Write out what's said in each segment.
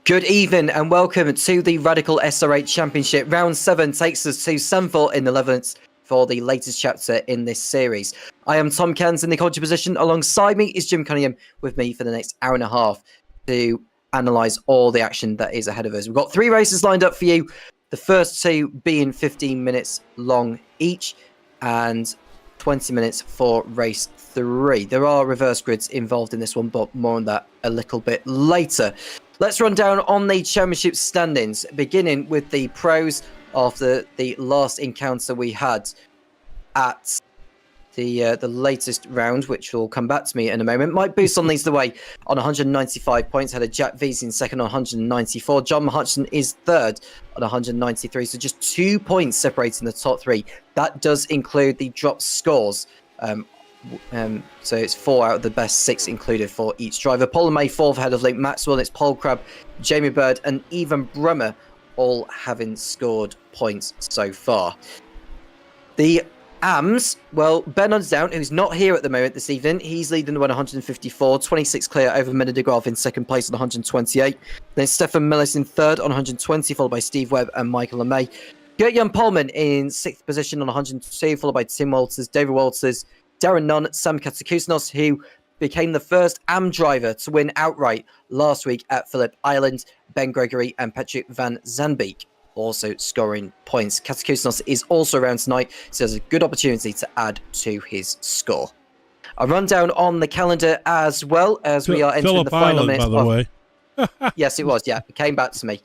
Good evening and welcome to the Radical SR8 Championship. Round 7 takes us to Zanvoort in the 11th for the latest chapter in this series. I am Tom Cairns in the commentary position. Alongside me is Jim Cunningham with me for the next hour and a half to analyse all the action that is ahead of us. We've got 3 races lined up for you. The first 2 being 15 minutes long each and 20 minutes for race 3. There are reverse grids involved in this one, but more on that a little bit later. Let's run down on the championship standings, beginning with the pros after the last encounter we had at the latest round, which will come back to me in a moment. Mike Bousson leads the way on 195 points, had a Jack Veazey in second on 194. John Hutchinson is third on 193, so just 2 points separating the top 3. That does include the drop scores. So it's 4 out of the best 6 included for each driver. Paul May fourth ahead of Luke Maxwell. It's Paul Crabb, Jamie Bird and Evan Bremer all having scored points so far. The AMS, well, Ben Unsdown, who's not here at the moment this evening, he's leading the 154, 26 clear over Mena de Graaf in second place on 128. Then Stefan Millis in third on 120, followed by Steve Webb and Michael LeMay. Gert-Jan Polman in 6th position on 102, followed by Tim Walters, David Walters, Darren Nunn, Sam Katsikousnos, who became the first AM driver to win outright last week at Phillip Island. Ben Gregory and Patrick van Zanbeek also scoring points. Katsikousnos is also around tonight, so there's a good opportunity to add to his score. A rundown on the calendar as well as we are entering the final minutes. By the way. Yes, it was. Yeah, it came back to me.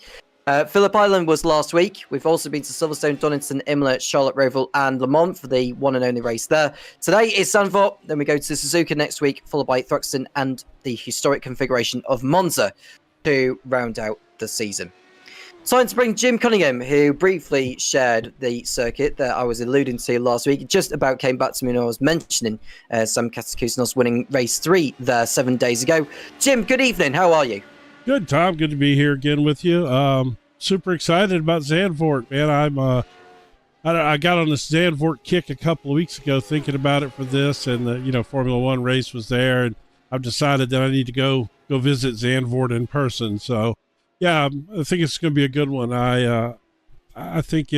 Phillip Island was last week. We've also been to Silverstone, Donington, Imola, Charlotte Roval and Le Mans for the one and only race there. Today is Zanvoort. Then we go to Suzuka next week, followed by Thruxton and the historic configuration of Monza to round out the season. Time to bring Jim Cunningham, who briefly shared the circuit that I was alluding to last week. It just about came back to me when I was mentioning Sam Katsikousnos winning race 3 there 7 days ago. Jim, good evening. How are you? Good, Tom. Good to be here again with you. Super excited about Zanvoort, man. I got on this Zanvoort kick a couple of weeks ago thinking about it for this, and the Formula One race was there, and I've decided that I need to go visit Zanvoort in person. So, yeah, I think it's going to be a good one. I think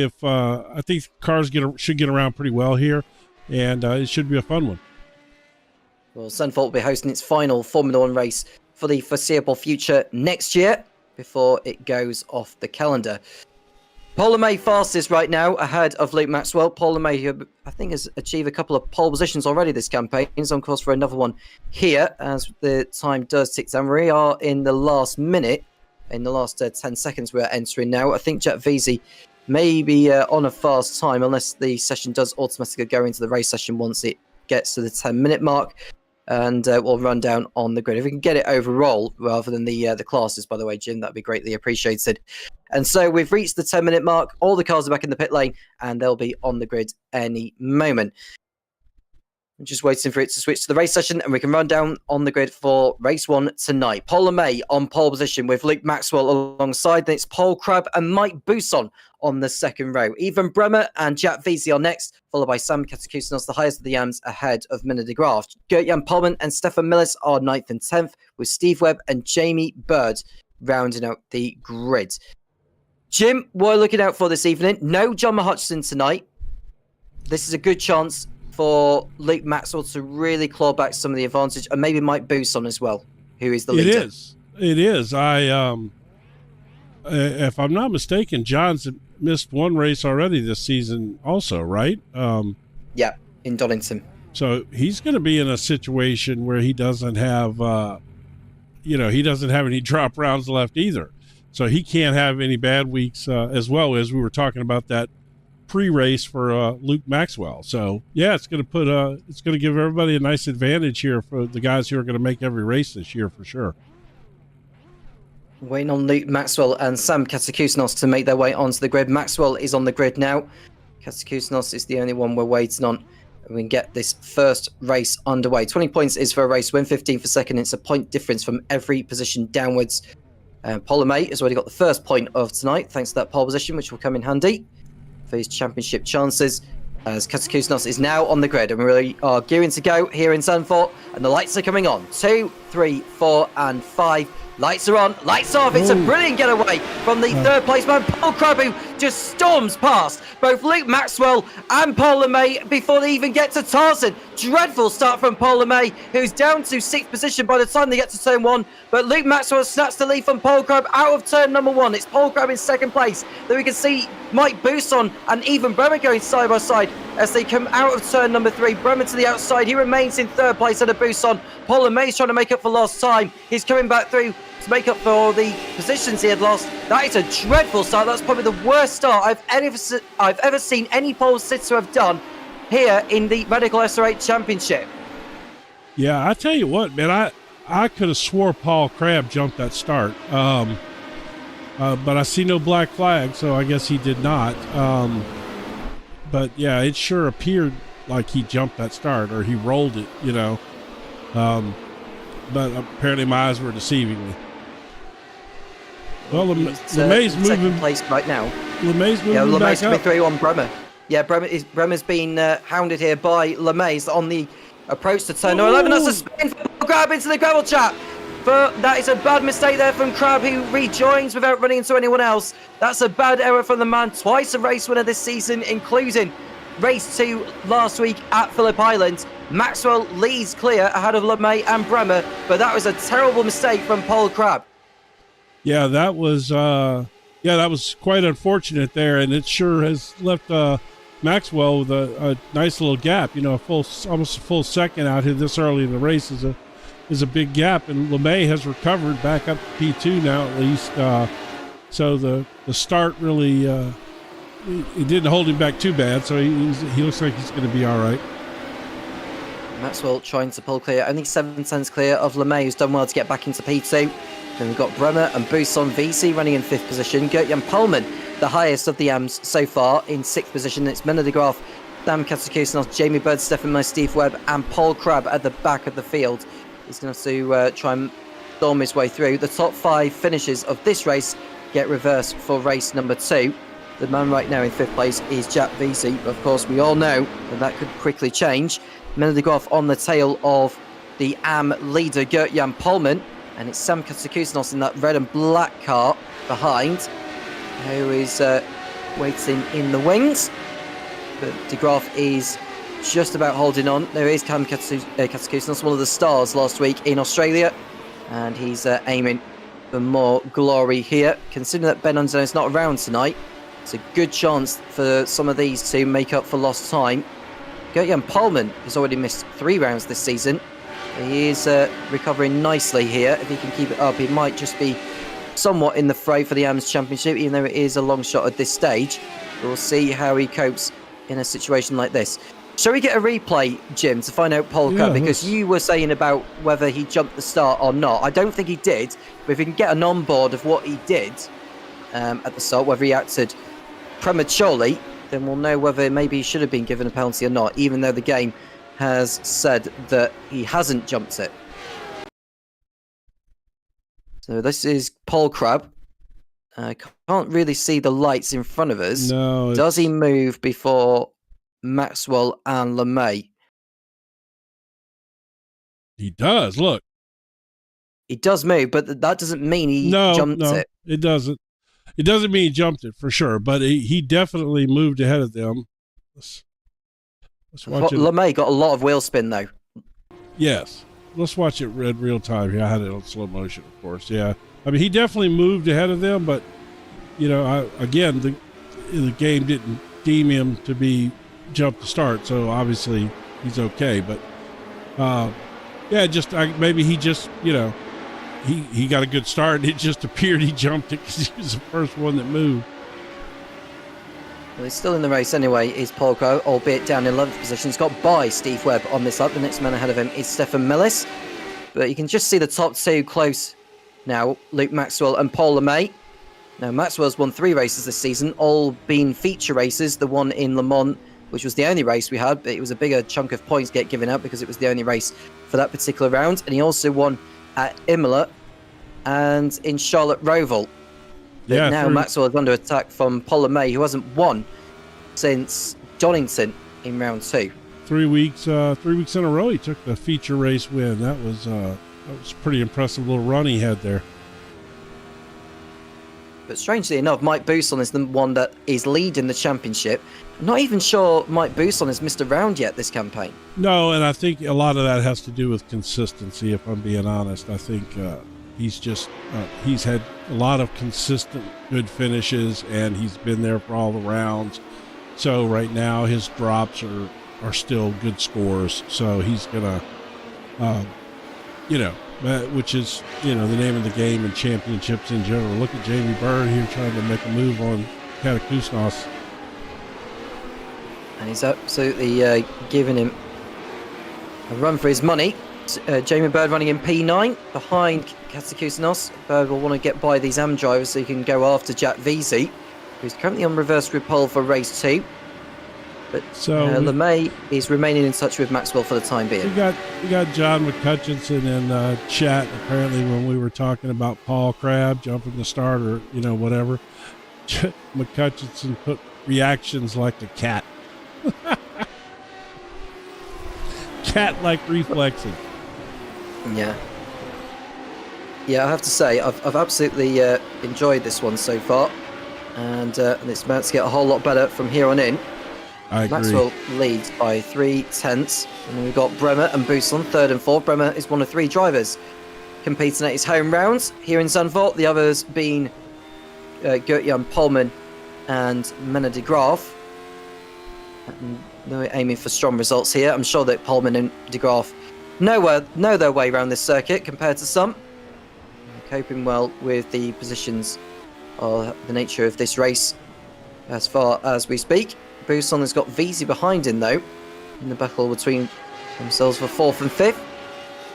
cars should get around pretty well here, and it should be a fun one. Well, Zanvoort will be hosting its final Formula One race for the foreseeable future next year before it goes off the calendar. Paul LeMay fastest right now ahead of Luke Maxwell. Paul LeMay, who I think has achieved a couple of pole positions already this campaign, is on course for another one here as the time does tick down. We are in the last minute, in the last 10 seconds we're entering now. I think Jack Veazey may be on a fast time unless the session does automatically go into the race session once it gets to the 10-minute mark. And we'll run down on the grid. If we can get it overall rather than the classes, by the way, Jim, that'd be greatly appreciated. And so we've reached the 10-minute mark. All the cars are back in the pit lane, and they'll be on the grid any moment. I'm just waiting for it to switch to the race session, and we can run down on the grid for race 1 tonight. Paul LeMay on pole position with Luke Maxwell alongside. Then it's Paul Crabb and Mike Bousson on the second row. Evan Bremer and Jack Veazey are next, followed by Sam Katsikousnos, the highest of the AMs, ahead of Mena de Graaf. Gert-Jan Polman and Stefan Millis are 9th and 10th, with Steve Webb and Jamie Bird rounding out the grid. Jim, what are you looking out for this evening? No John Hutchinson tonight. This is a good chance for Luke Maxwell to really claw back some of the advantage, and maybe Mike Bousson as well, who is the leader. It is. If I'm not mistaken, John's missed one race already this season also, right? Yeah, in Donington. So he's going to be in a situation where he doesn't have, he doesn't have any drop rounds left either. So he can't have any bad weeks as well as we were talking about that pre-race for Luke Maxwell. So yeah, it's going to give everybody a nice advantage here for the guys who are going to make every race this year for sure. Waiting on Luke Maxwell and Sam Katsikousnos to make their way onto the grid. Maxwell is on the grid now. Katsikousnos is the only one we're waiting on. We can get this first race underway. 20 points is for a race win, 15 for second. It's a point difference from every position downwards. Paul LeMay has already got the first point of tonight, thanks to that pole position, which will come in handy for his championship chances, as Katsikousnos is now on the grid, and we really are gearing to go here in Zanvoort, and the lights are coming on. 2, 3, 4 and 5. Lights are on, lights off. It's a brilliant getaway from the third place man, Paul Crabb, who just storms past both Luke Maxwell and Paul LeMay before they even get to Tarzan. Dreadful start from Paul LeMay, who's down to 6th position by the time they get to turn 1. But Luke Maxwell snaps the lead from Paul Crabb out of turn number 1. It's Paul Crabb in 2nd place. Then we can see Mike Bousson and even Bremer going side by side as they come out of turn number 3. Bremer to the outside. He remains in 3rd place under Bousson. Paul LeMay's trying to make up for lost time. He's coming back through to make up for the positions he had lost. That is a dreadful start. That's probably the worst start I've ever seen any pole sitter have done here in the Radical SR8 Championship. Yeah, I tell you what, man, I could have swore Paul Crabb jumped that start. But I see no black flag, so I guess he did not. But yeah, it sure appeared like he jumped that start, or he rolled it, you know. But apparently my eyes were deceiving me. Well, LeMay's moving place right now. LeMay's moving LeMay's back coming up. through on Bremer. Yeah, Bremer's been hounded here by LeMay's on the approach to turn 11. That's a spin for Crabb into the gravel trap. But that is a bad mistake there from Crabb, who rejoins without running into anyone else. That's a bad error from the man, twice a race winner this season, including race 2 last week at Phillip Island. Maxwell leads clear ahead of LeMay and Bremer, but that was a terrible mistake from Paul Crabb. Yeah, that was quite unfortunate there, and it sure has left Maxwell with a nice little gap. You know, almost a full second out here this early in the race is a big gap, and LeMay has recovered back up to P2 now at least. So the start really it didn't hold him back too bad. So he looks like he's going to be all right. Maxwell trying to pull clear, only 7/10 clear of LeMay, who's done well to get back into P2. Then we've got Bremer and Bousson VC running in 5th position. Gert-Jan Pullman, the highest of the AMs so far, in 6th position. It's Menno de Graaf, Sam Katsakousinos, Jamie Bird, Stefan Miller, Steve Webb, and Paul Crabb at the back of the field. He's going to have to try and storm his way through. The top 5 finishes of this race get reversed for race number 2. The man right now in 5th place is Jack VC. Of course, we all know that could quickly change. Menno de Graaf on the tail of the AM leader, Gert-Jan Pullman. And it's Sam Katsakousinos in that red and black car behind, who is waiting in the wings. But de Graaf is just about holding on. There is Cam Katsakousinos, one of the stars last week in Australia. And he's aiming for more glory here. Considering that Ben Unzone is not around tonight, it's a good chance for some of these to make up for lost time. Gert-Jan Pullman has already missed 3 rounds this season. He is recovering nicely here. If he can keep it up, he might just be somewhat in the fray for the AMS Championship, even though it is a long shot at this stage. We'll see how he copes in a situation like this. Shall we get a replay, Jim, to find out Paul Crabb? Because you were saying about whether he jumped the start or not. I don't think he did, but if we can get an onboard of what he did at the start, whether he acted prematurely, then we'll know whether maybe he should have been given a penalty or not, even though the game has said that he hasn't jumped it. So this is Paul Crabb. I can't really see the lights in front of us. No. Does he move before Maxwell and LeMay? He does, look. He does move, but that doesn't mean he jumped it. It doesn't. It doesn't mean he jumped it for sure, but he definitely moved ahead of them. Let's watch it. LeMay got a lot of wheel spin though. Yes. Let's watch it in real time here. I had it on slow motion, of course. Yeah. I mean, he definitely moved ahead of them, but, you know, again, the game didn't deem him to be jump to start, so obviously he's okay. But, yeah, maybe he just, you know, he got a good start, and it just appeared he jumped it because he was the first one that moved. Well, he's still in the race anyway, is Paul Crabb, albeit down in 11th position. He's got by Steve Webb on this lap. The next man ahead of him is Stefan Millis. But you can just see the top 2 close now, Luke Maxwell and Paul LeMay. Now, Maxwell's won 3 races this season, all been feature races. The one in Le Mans, which was the only race we had, but it was a bigger chunk of points get given out because it was the only race for that particular round. And he also won at Imola and in Charlotte Roval. But now Maxwell is under attack from Paul LeMay, who hasn't won since Donington in round 2. 3 weeks in a row he took the feature race win. That was a pretty impressive little run he had there. But strangely enough, Mike Bousson is the one that is leading the championship. I'm not even sure Mike Bousson has missed a round yet this campaign. No, and I think a lot of that has to do with consistency, if I'm being honest. I think he's had a lot of consistent good finishes, and he's been there for all the rounds. So right now his drops are still good scores. So he's going to, which is, the name of the game in championships in general. Look at Jamie Bird here trying to make a move on Katakusnos. And he's absolutely giving him a run for his money. Jamie Bird running in P9 behind Katakusnos. Bird will want to get by these AM drivers so he can go after Jack Veazey, who's currently on reverse grid pole for race 2. But LeMay is remaining in touch with Maxwell for the time being. We got John McCutcheon in chat, apparently, when we were talking about Paul Crabb jumping the start or, whatever. McCutcheon put reactions like a cat. Cat-like reflexes. Yeah, I have to say, I've absolutely enjoyed this one so far. And it's about to get a whole lot better from here on in. I agree. Maxwell leads by 3/10. And we've got Bremer and Bousson, 3rd and 4th. Bremer is one of 3 drivers competing at his home rounds here in Zanvoort. The others being Gert-Jan Polman and Mena de Graaf. And they're aiming for strong results here. I'm sure that Polman and de Graaf know their way around this circuit compared to some. They're coping well with the positions or the nature of this race as far as we speak. Bousson has got Veazey behind him though, in the battle between themselves for 4th and 5th.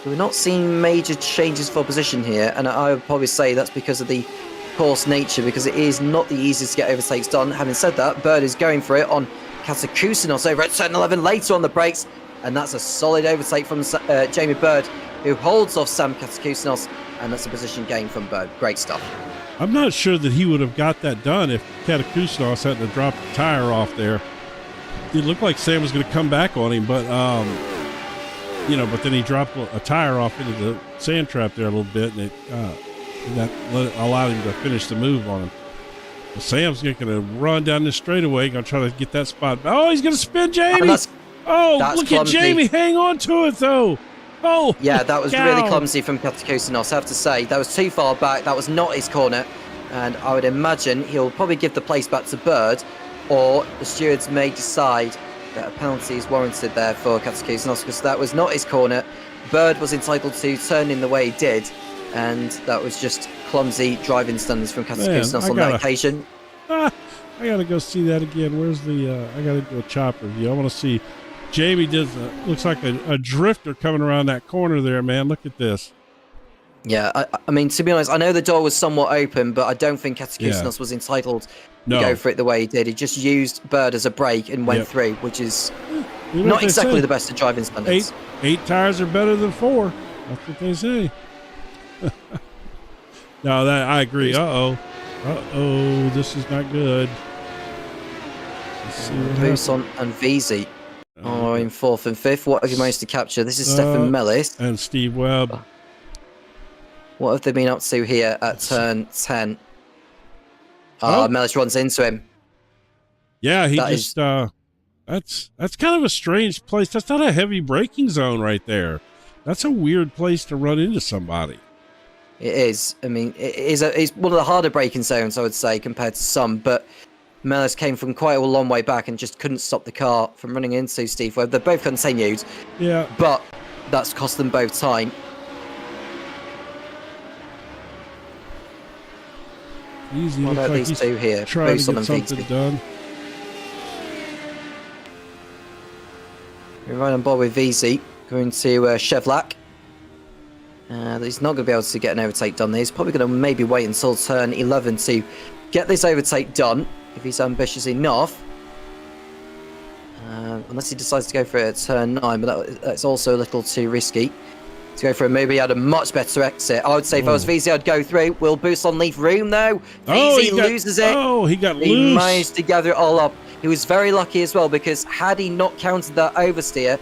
So we're not seeing major changes for position here, and I would probably say that's because of the course nature, because it is not the easiest to get overtakes done. Having said that, Bird is going for it on Katakusnos over at turn 11 later on the brakes, and that's a solid overtake from Jamie Bird, who holds off Sam Katakusnos, and that's a position gain from Bird. Great stuff. I'm not sure that he would have got that done if Katakusnos hadn't have dropped the tire off there. It looked like Sam was going to come back on him, but but then he dropped a tire off into the sand trap there a little bit, and that allowed him to finish the move on him. But Sam's going to run down this straightaway, going to try to get that spot. Oh, he's going to spin Jamie. That's look clumsy. At Jamie hang on to it though. Oh, yeah, that was really clumsy from Katakusnos, I have to say. That was too far back. That was not his corner. And I would imagine he'll probably give the place back to Bird, or the stewards may decide that a penalty is warranted there for Katakusnos, because that was not his corner. Bird was entitled to turn in the way he did, and that was just clumsy driving standards from Katakusnos on that occasion. I got to go see that again. Where's the... I got to do a chopper view. I want to see... Jamie does looks like a drifter coming around that corner there, man. Look at this. Yeah, I mean, to be honest, I know the door was somewhat open, but I don't think Katakusnos was entitled to go for it the way he did. He just used Bird as a brake and went through, which is not exactly the best of driving standards. 8 tires are better than 4. That's what they say. No, I agree. Uh-oh, this is not good. Let's see what Bousson and Veazey are in 4th and 5th. What have you managed to capture? This is Stefan Mellis. And Steve Webb. What have they been up to here at turn 10? Mellis runs into him. Yeah, that's kind of a strange place. That's not a heavy braking zone right there. That's a weird place to run into somebody. It is. I mean, it's one of the harder braking zones, I would say, compared to some, but Mellis came from quite a long way back and just couldn't stop the car from running into Steve Webb. They both continued. Yeah. But that's cost them both time. Easy. What about like these two here? Trying to get something done. We're right on board with Veazey, going to Chevlac. He's not going to be able to get an overtake done there. He's probably going to maybe wait until turn 11 to get this overtake done, if he's ambitious enough. Unless he decides to go for it at turn 9, but that's also a little too risky to go for it. Maybe he had a much better exit. I would say if I was Veazey, I'd go through. Will Bousson leave room though? Veazey loses it. Oh, he got loose. He managed to gather it all up. He was very lucky as well, because had he not counted that oversteer,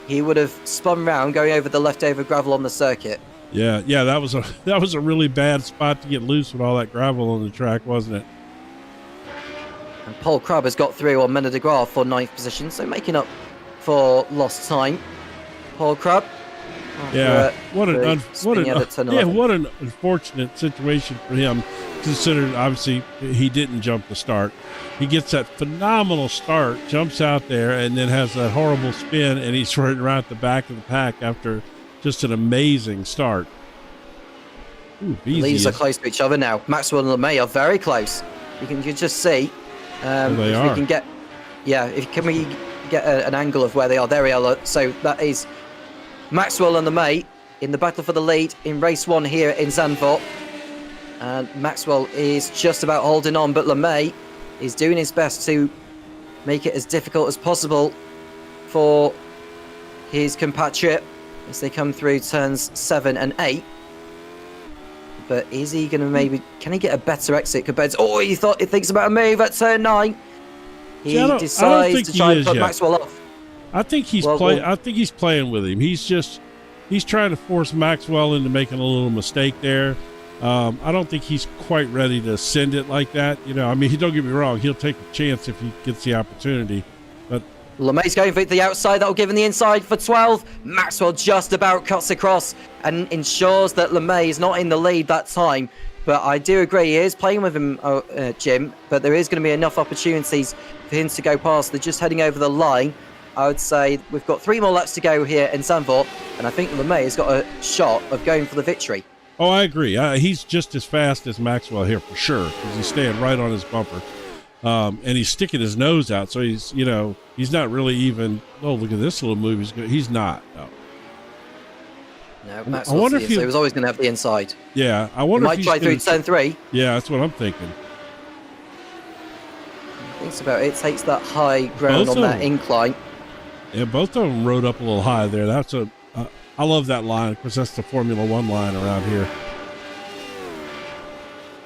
he would have spun round going over the leftover gravel on the circuit. Yeah, that was a really bad spot to get loose with all that gravel on the track, wasn't it? And Paul Crabb has got through on Mena de Graaf for 9th position, so making up for lost time. Paul Crabb. Yeah, what an unfortunate situation for him, considering obviously he didn't jump the start. He gets that phenomenal start, jumps out there, and then has that horrible spin, and he's right around at the back of the pack after just an amazing start. Ooh, Leaves are close to each other now. Maxwell and LeMay are very close. You can just see. They are. We can get, can we get an angle of where they are? There we are. So that is Maxwell and LeMay in the battle for the lead in race 1 here in Zanvoort. And Maxwell is just about holding on, but LeMay is doing his best to make it as difficult as possible for his compatriot as they come through turns 7 and 8. But is he going to can he get a better exit compared to, he thinks about a move at turn 9. He decides to try and put Maxwell off. I think he's playing with him. He's trying to force Maxwell into making a little mistake there. I don't think he's quite ready to send it like that. Don't get me wrong. He'll take a chance if he gets the opportunity. But LeMay's going for the outside. That'll give him the inside for 12. Maxwell just about cuts across and ensures that LeMay is not in the lead that time. But I do agree, he is playing with him, Jim. But there is going to be enough opportunities for him to go past. They're just heading over the line. I would say we've got 3 more laps to go here in Zanvoort. And I think LeMay has got a shot of going for the victory. Oh, I agree. He's just as fast as Maxwell here for sure, because he's staying right on his bumper. And he's sticking his nose out, so he's not really even. Oh, look at this little move. He's not. No, Maxwell so he was always going to have the inside. Yeah, I wonder if he might try through turn 3. Yeah, that's what I'm thinking. Thinks about it. Takes that high ground on that incline. Yeah, both of them rode up a little high there. I love that line. Of course, that's the Formula 1 line around here.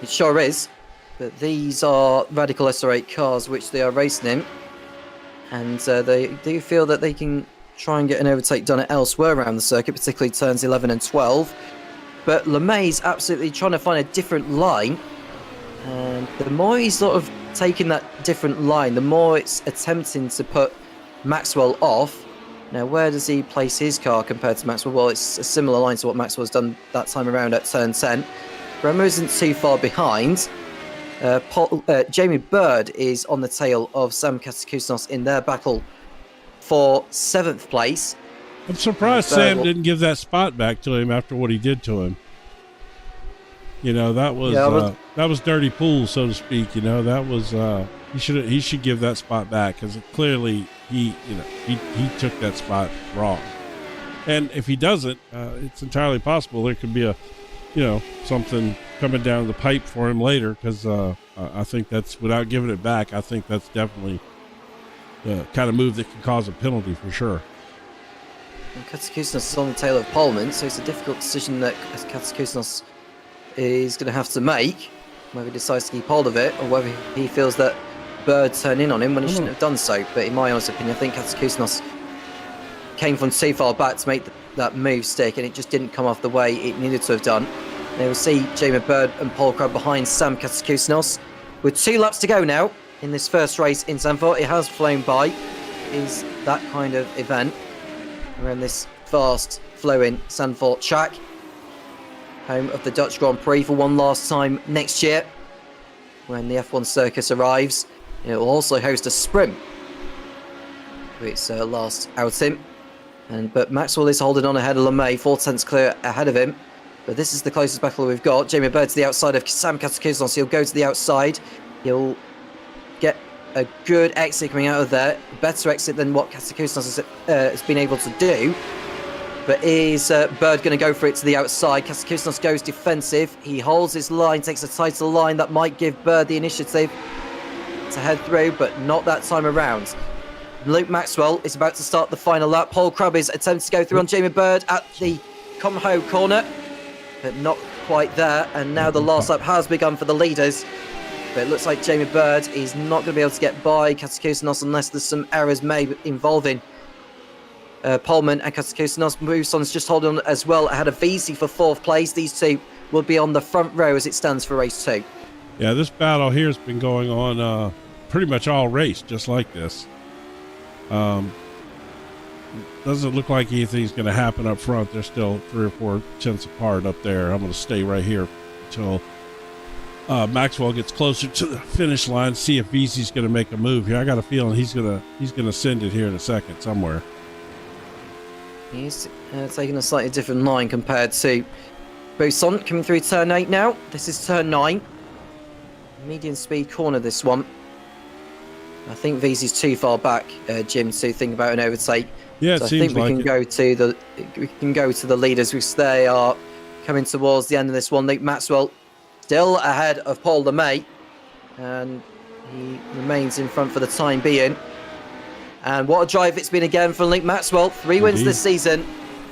It sure is. But these are Radical SR8 cars which they are racing in. And they do feel that they can try and get an overtake done elsewhere around the circuit, particularly turns 11 and 12. But LeMay's absolutely trying to find a different line. And the more he's sort of taking that different line, the more it's attempting to put Maxwell off. Now, where does he place his car compared to Maxwell? Well, it's a similar line to what Maxwell's done that time around at turn 10. Remo isn't too far behind. Jamie Bird is on the tail of Sam Katsikousnos in their battle for 7th place. I'm surprised Sam didn't give that spot back to him after what he did to him. That was dirty pool, so to speak. That was he should give that spot back, because clearly he took that spot wrong. And if he doesn't, it's entirely possible there could be something coming down the pipe for him later, because I think that's, without giving it back, I think that's definitely the kind of move that can cause a penalty for sure. Katsikousnos is on the tail of Pullman, so it's a difficult decision that Katsikousnos is going to have to make, whether he decides to keep hold of it or whether he feels that Bird turned in on him when he shouldn't have done so. But in my honest opinion, I think Katsikousnos came from too far back to make that move stick, and it just didn't come off the way it needed to have done. They will see Jamie Bird and Paul Crabb behind Sam Katsikousnos. With 2 laps to go now in this first race in Zanvoort. It has flown by. Is that kind of event around this fast flowing Zanvoort track, home of the Dutch Grand Prix for one last time next year when the F1 circus arrives. It will also host a sprint for its last outing. But Maxwell is holding on ahead of LeMay, 4 tenths clear ahead of him. But this is the closest battle we've got. Jamie Bird to the outside of Sam Katsikousnos. He'll go to the outside. He'll get a good exit coming out of there. A better exit than what Katsikousnos has been able to do. But is Bird going to go for it to the outside? Katsikousnos goes defensive. He holds his line, takes a tighter line that might give Bird the initiative to head through, but not that time around. Luke Maxwell is about to start the final lap. Paul Crabb is attempting to go through on Jamie Bird at the Comho corner, but not quite there. And now the last lap has begun for the leaders. But it looks like Jamie Bird is not going to be able to get by Katsikousnos unless there's some errors made involving Polman and Kasakusanos. Buson's just holding on as well ahead of VZ for 4th place. These two will be on the front row as it stands for race 2. Yeah, this battle here has been going on pretty much all race, just like this. Doesn't look like anything's going to happen up front. They're still 3 or 4 tenths apart up there. I'm going to stay right here until Maxwell gets closer to the finish line. See if VZ's going to make a move here. I got a feeling he's gonna send it here in a second somewhere. He's taking a slightly different line compared to Buson coming through turn 8 now. This is turn 9. Medium speed corner, this one. I think VZ's too far back, Jim, to think about an overtake. Yeah, so it seems like we can go to the leaders, because they are coming towards the end of this one. Luke Maxwell still ahead of Paul LeMay, and he remains in front for the time being. And what a drive it's been again for Luke Maxwell. 3 wins this season.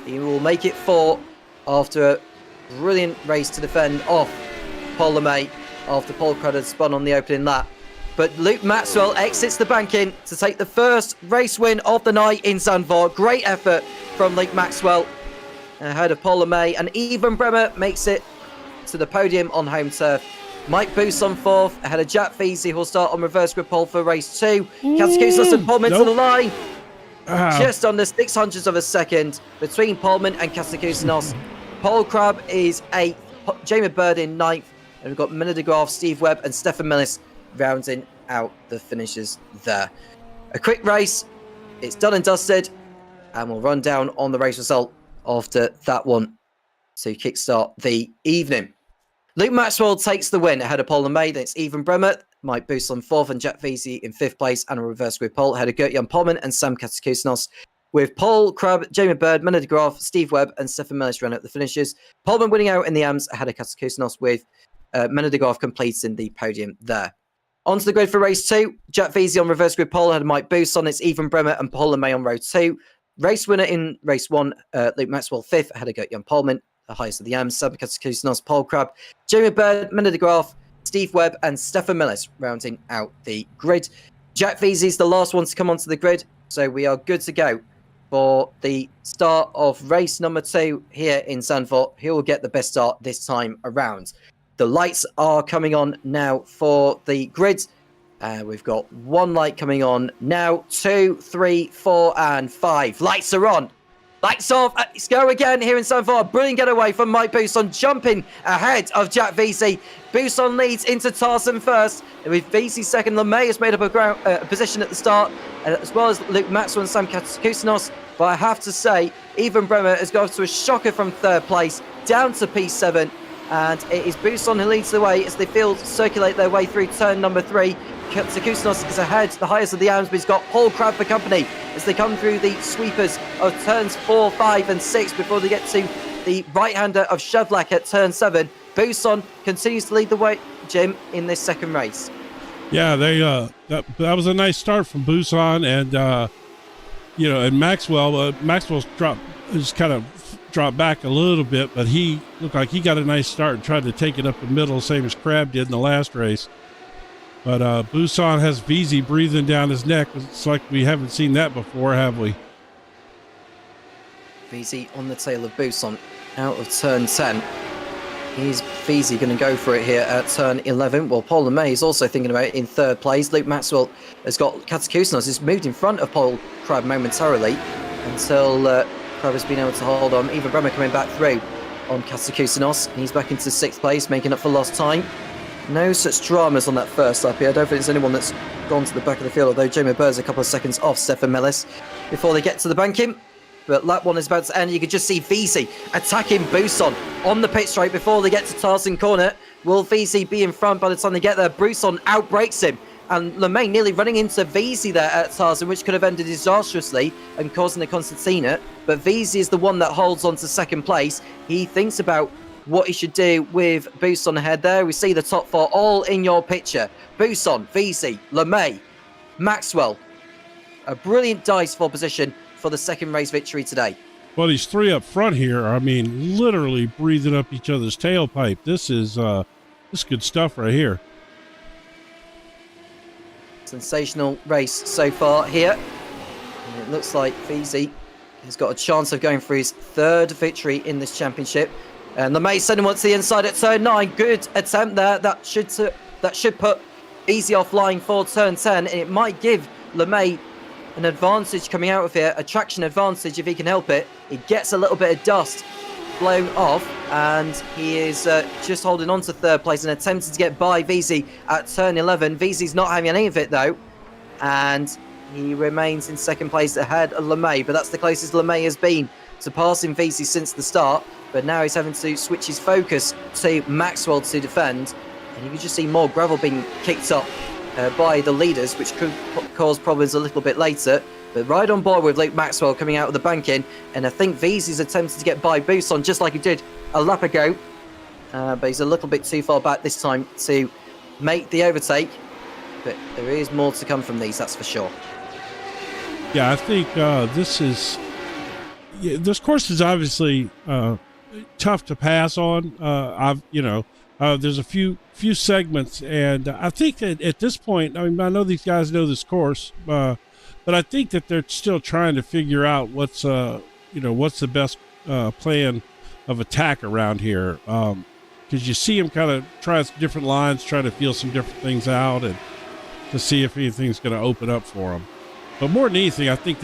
He will make it 4 after a brilliant race to defend off Paul LeMay after Paul Crud had spun on the opening lap. But Luke Maxwell exits the banking to take the first race win of the night in Zanvoort. Great effort from Luke Maxwell ahead of Paul LeMay, and Even Bremer makes it to the podium on home turf. Mike Boost on 4th ahead of Jack Feasy, who'll start on reverse grip pole for race 2. Kazakusanos and Pullman to the line. Just under 600ths of a second between Pullman and Kazakusanos. Paul Crabb is 8th, Jamie Bird in 9th, and we've got Miller de Graaf, Steve Webb and Stefan Millis rounding out the finishers there. A quick race, it's done and dusted, and we'll run down on the race result after that one to kickstart the evening. Luke Maxwell takes the win ahead of Paul LeMay. Then it's Even Bremer, Mike Boost on 4th, and Jack Veazey in 5th place, and a reverse grid pole ahead of Gert-Jan Polman and Sam Kasakusanos, with Paul Crabb, Jamie Bird, Miller de Graaf, Steve Webb and Stefan Millis run up the finishes. Polman winning out in the AMS ahead of Kasakusanos, with Miller de Graaf completing the podium there. Onto the grid for race 2. Jack Veazey on reverse grid pole ahead of Mike Boost on. It's Even Bremer and Paul LeMay on row 2. Race winner in race 1, Luke Maxwell 5th ahead of Gert-Jan Polman, the highest of the AMS, Sam Kasakusanos, Paul Crabb, Jamie Bird, Miller de Graaf, Steve Webb and Stefan Millis rounding out the grid. Jack Veazey's the last one to come onto the grid, so we are good to go for the start of race number 2 here in Zanvoort. He will get the best start this time around. The lights are coming on now for the grid. We've got 1 light coming on now, 2, 3, 4, and 5. Lights are on. Lights off. Let's go again here in Zanvoort. Brilliant getaway from Mike Bousson, jumping ahead of Jack Veazey. Bousson leads into Tarzan first. With Veazey second, LeMay has made up a position at the start, as well as Luke Maxwell and Sam Kasakusanos. But I have to say, Even Bremer has got to a shocker from 3rd place, down to P7. And it is Bousson who leads the way as the field circulate their way through turn number 3. Kasakusanos is ahead, the highest of the AMS, but he's got Paul Crabb for company as they come through the sweepers of turns 4, 5 and 6 before they get to the right-hander of Shevlak at turn 7. Bousson continues to lead the way, Jim, in this second race. Yeah, they that was a nice start from Bousson and and Maxwell. Maxwell's kind of dropped back a little bit, but he looked like he got a nice start and tried to take it up the middle, same as Crabb did in the last race. But Bousson has Veazey breathing down his neck. It's like we haven't seen that before, have we? Veazey on the tail of Bousson out of turn 10. Is Veazey going to go for it here at turn 11? Well, Paul LeMay is also thinking about it in 3rd place. Luke Maxwell has got Kasakusanos, has moved in front of Paul Crabb momentarily until Crabb has been able to hold on. Even Bremer coming back through on Kasakusanos. He's back into 6th place, making up for lost time. No such dramas on that first lap here. I don't think there's anyone that's gone to the back of the field, although Jamie Bird's a couple of seconds off Stefan Millis before they get to the banking. But lap 1 is about to end. You can just see Veazey attacking Bousson on the pit straight before they get to Tarzan corner. Will Veazey be in front by the time they get there? Bousson outbrakes him. And LeMay nearly running into Veazey there at Tarzan, which could have ended disastrously and causing a concertina. But Veazey is the one that holds on to 2nd place. He thinks about what he should do with Bousson ahead there. We see the top 4 all in your picture. Bousson, Veazey, LeMay, Maxwell. A brilliant dice for position for the second race victory today. Well, these 3 up front here, I mean, literally breathing up each other's tailpipe. This is good stuff right here. Sensational race so far here. And it looks like Veazey He's got a chance of going for his third victory in this championship. And LeMay sending one to the inside at turn 9. Good attempt there. That should put Easy offline for turn 10. And it might give LeMay an advantage coming out of here. A traction advantage if he can help it. He gets a little bit of dust blown off. And he is just holding on to third place and attempting to get by VZ at turn 11. VZ's not having any of it though. And he remains in second place ahead of LeMay, but that's the closest LeMay has been to passing VZ since the start. But now he's having to switch his focus to Maxwell to defend. And you can just see more gravel being kicked up by the leaders, which could cause problems a little bit later. But right on board with Luke Maxwell coming out of the banking. And I think VZ's attempted to get by Buson just like he did a lap ago. But he's a little bit too far back this time to make the overtake. But there is more to come from these, that's for sure. Yeah, I think this course is obviously tough to pass on. There's a few segments, and I think that at this point, I mean, I know these guys know this course, but I think that they're still trying to figure out what's the best plan of attack around here. Because you see them kind of try different lines, try to feel some different things out, and to see if anything's going to open up for them. But more than anything, I think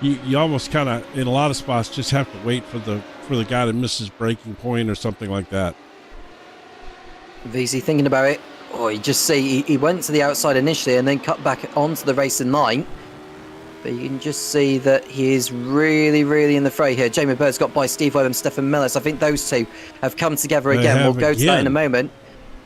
you almost kind of, in a lot of spots, just have to wait for the guy to miss his braking point or something like that. VZ thinking about it. Oh, you just see he went to the outside initially and then cut back onto the racing line. But you can just see that he is really, really in the fray here. Jamie Bird's got by Steve Webb and Stefan Millis. I think those two have come together again. We'll go to that in a moment.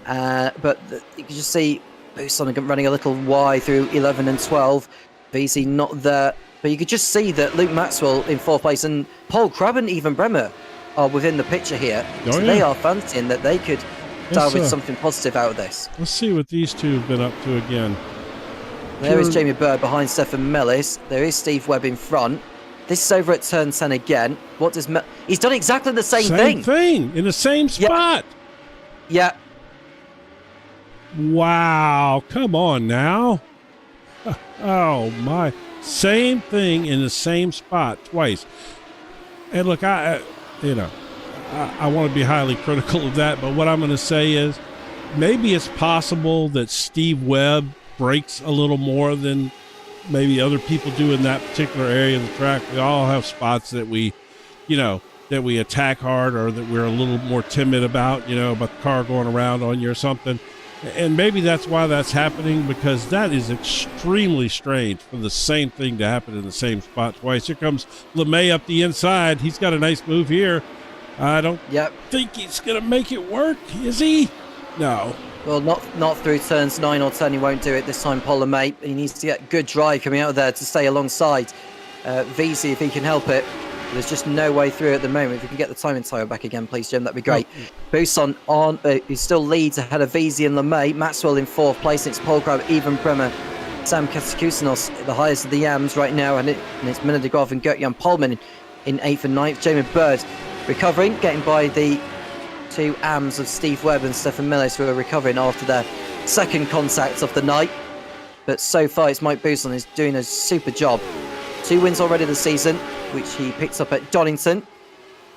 But you can just see Buson running a little wide through 11 and 12. VZ not there. But you could just see that Luke Maxwell in fourth place and Paul Crabb and even Bremer are within the picture here. So they are fancying that they could salvage something positive out of this. Let's see what these two have been up to again. There is Jamie Bird behind Stefan Millis. There is Steve Webb in front. This is over at turn 10 again. What does he's done exactly the same thing. Same thing in the same spot. Yeah. Wow, come on now. Oh my, same thing in the same spot twice. And look, I want to be highly critical of that, but what I'm going to say is maybe it's possible that Steve Webb breaks a little more than maybe other people do in that particular area of the track. We all have spots that we attack hard, or that we're a little more timid about the car going around on you or something. And maybe that's why that's happening, because that is extremely strange for the same thing to happen in the same spot twice. Here comes LeMay up the inside. He's got a nice move here. I don't think he's going to make it work, is he? No. Well, not through turns 9 or 10. He won't do it this time, Paul LeMay. He needs to get good drive coming out of there to stay alongside VZ if he can help it. There's just no way through at the moment. If we can get the timing tire back again, please, Jim, that'd be great. Buson he still leads ahead of VZ and LeMay. Maxwell in fourth place. It's Paul Crabb, Ivan Bremer, Sam Kasakusinos, the highest of the Yams right now, and it's Minna de Graaf and Gert-Jan Polman in 8th and 9th. Jamie Bird recovering, getting by the two AMs of Steve Webb and Stefan Millis, who are recovering after their second contact of the night. But so far, it's Mike Buson is doing a super job. 2 wins already this season, which he picked up at Donington.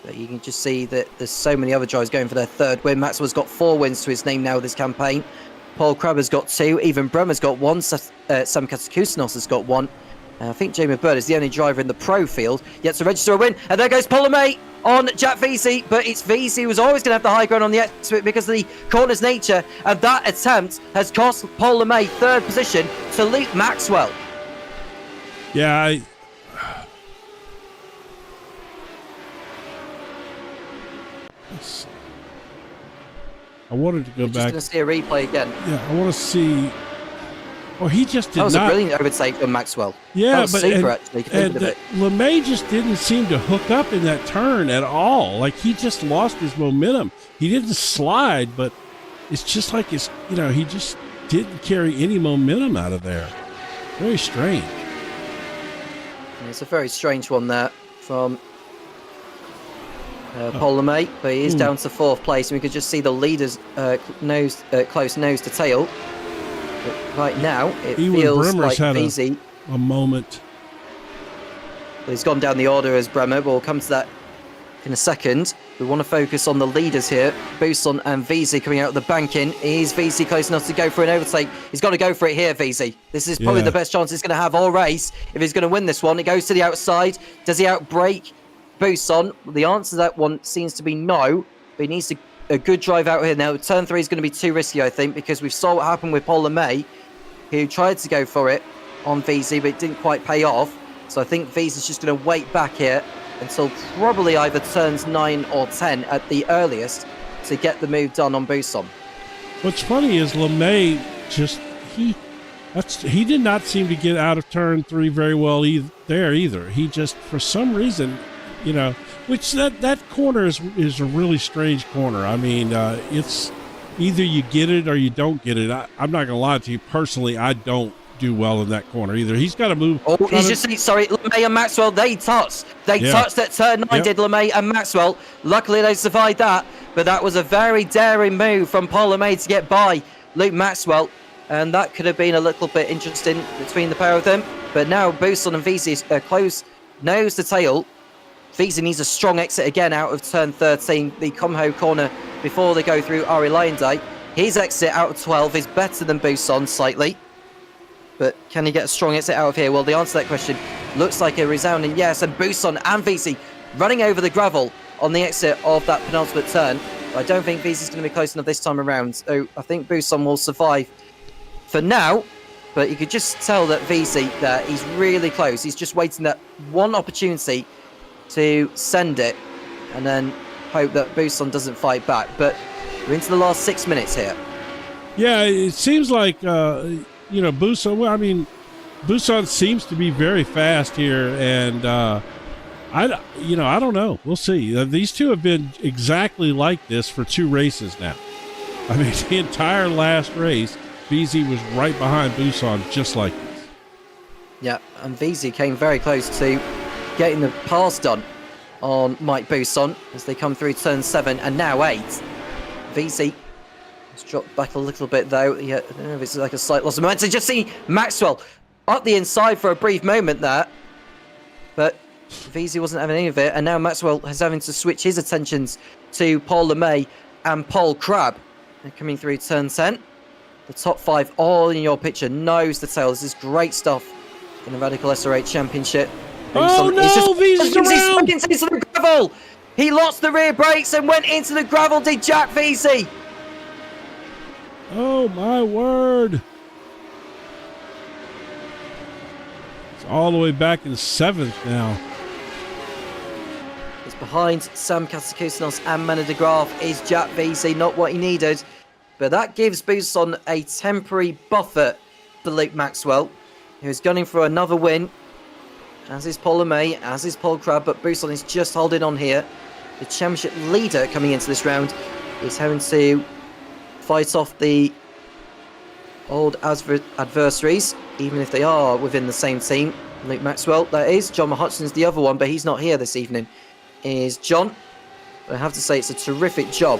But you can just see that there's so many other drivers going for their third win. Maxwell's got 4 wins to his name now this campaign. Paul Crabb has got 2. Even Bremer's got 1. Sam Kasakusinos has got 1. I think Jamie Bird is the only driver in the pro field yet to register a win. And there goes Paul LeMay on Jack VZ. But it's VZ who's always going to have the high ground on the exit because of the corner's nature. And that attempt has cost Paul LeMay third position to Luke Maxwell. Yeah, I wanted to go back. Just going to see a replay again. Yeah, I want to see. Oh, he just did not. That was a brilliant overtake from Maxwell. Yeah, that was super, actually. LeMay just didn't seem to hook up in that turn at all. Like, he just lost his momentum. He didn't slide, but it's just like he just didn't carry any momentum out of there. Very strange. It's a very strange one there from Paul LeMay, but he is down to 4th place, and we could just see the leaders close nose to tail. But right now, it feels like had easy. A moment. he's gone down the order as Bremer. We'll come to that in a second. We want to focus on the leaders here. Buson and VZ coming out of the banking. Is VZ close enough to go for an overtake? He's got to go for it here, VZ. This is probably the best chance he's going to have all race. If he's going to win this one, it goes to the outside. Does he outbrake Buson? The answer to that one seems to be no. But he needs a good drive out here. Now, turn 3 is going to be too risky, I think, because we saw what happened with Paul LeMay, who tried to go for it on VZ, but it didn't quite pay off. So I think VZ is just going to wait back here until probably either turns 9 or 10 at the earliest to get the move done on Buson. What's funny is LeMay he did not seem to get out of turn 3 very well either. He just, for some reason, which that corner is a really strange corner. I mean, it's either you get it or you don't get it. I'm not going to lie to you. Personally, I don't do well in that corner either. He's got to move. Oh, he's just sorry. LeMay and Maxwell, they touched. They touched at turn 9, did LeMay and Maxwell. Luckily, they survived that. But that was a very daring move from Paul LeMay to get by Luke Maxwell. And that could have been a little bit interesting between the pair of them. But now Buson and VZ are close nose to tail. VZ needs a strong exit again out of turn 13, the Comho corner, before they go through Ari Lyondike. His exit out of 12 is better than Buson slightly. But can he get a strong exit out of here? Well, the answer to that question looks like a resounding yes. And Buson and VZ running over the gravel on the exit of that penultimate turn. But I don't think VZ's going to be close enough this time around. So I think Buson will survive for now. But you could just tell that VZ there, he's really close. He's just waiting that one opportunity to send it and then hope that Buson doesn't fight back. But we're into the last 6 minutes here. Yeah, it seems like... Buson, well, I mean, Buson seems to be very fast here, and I don't know. We'll see. These two have been exactly like this for 2 races now. I mean, the entire last race, VZ was right behind Buson, just like this. Yeah, and VZ came very close to getting the pass done on Mike Buson as they come through turn 7 and now 8. VZ has dropped back a little bit though. Yeah, I don't know if it's like a slight loss of momentum. Just see Maxwell up the inside for a brief moment there, but VZ wasn't having any of it, and now Maxwell is having to switch his attentions to Paul LeMay and Paul Crabb. They're coming through turn 10. The top 5 all in your picture, nose to tail. This is great stuff in the Radical SR8 Championship. Oh no, VZ's around! Into the gravel! He lost the rear brakes and went into the gravel, did Jack VZ. Oh my word. It's all the way back in 7th now. It's behind Sam Katakousinos and Mena de Graaf is Jack VZ, not what he needed. But that gives Buson a temporary buffer for Luke Maxwell, who is gunning for another win. As is Paul LeMay, as is Paul Crabb, but Buson is just holding on here. The championship leader coming into this round is having to fight off the old adversaries, even if they are within the same team. Luke Maxwell, that is. John Hodgson's the other one, but he's not here this evening, is John. But I have to say it's a terrific job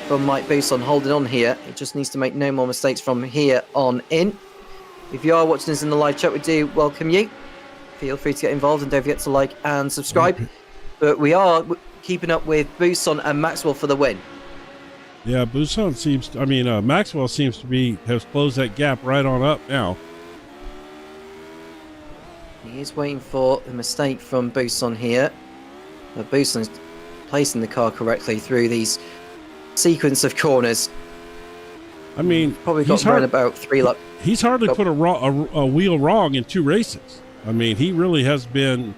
from Mike Buson holding on here. He just needs to make no more mistakes from here on in. If you are watching this in the live chat, we do welcome you. Feel free to get involved and don't forget to like and subscribe. But we are keeping up with Buson and Maxwell for the win. Yeah, Buson Maxwell seems to has closed that gap right on up now. He is waiting for a mistake from Buson here. Buson's placing the car correctly through these sequence of corners. I mean, probably got around about 3 laps. He's hardly put a wheel wrong in 2 races. I mean, he really has been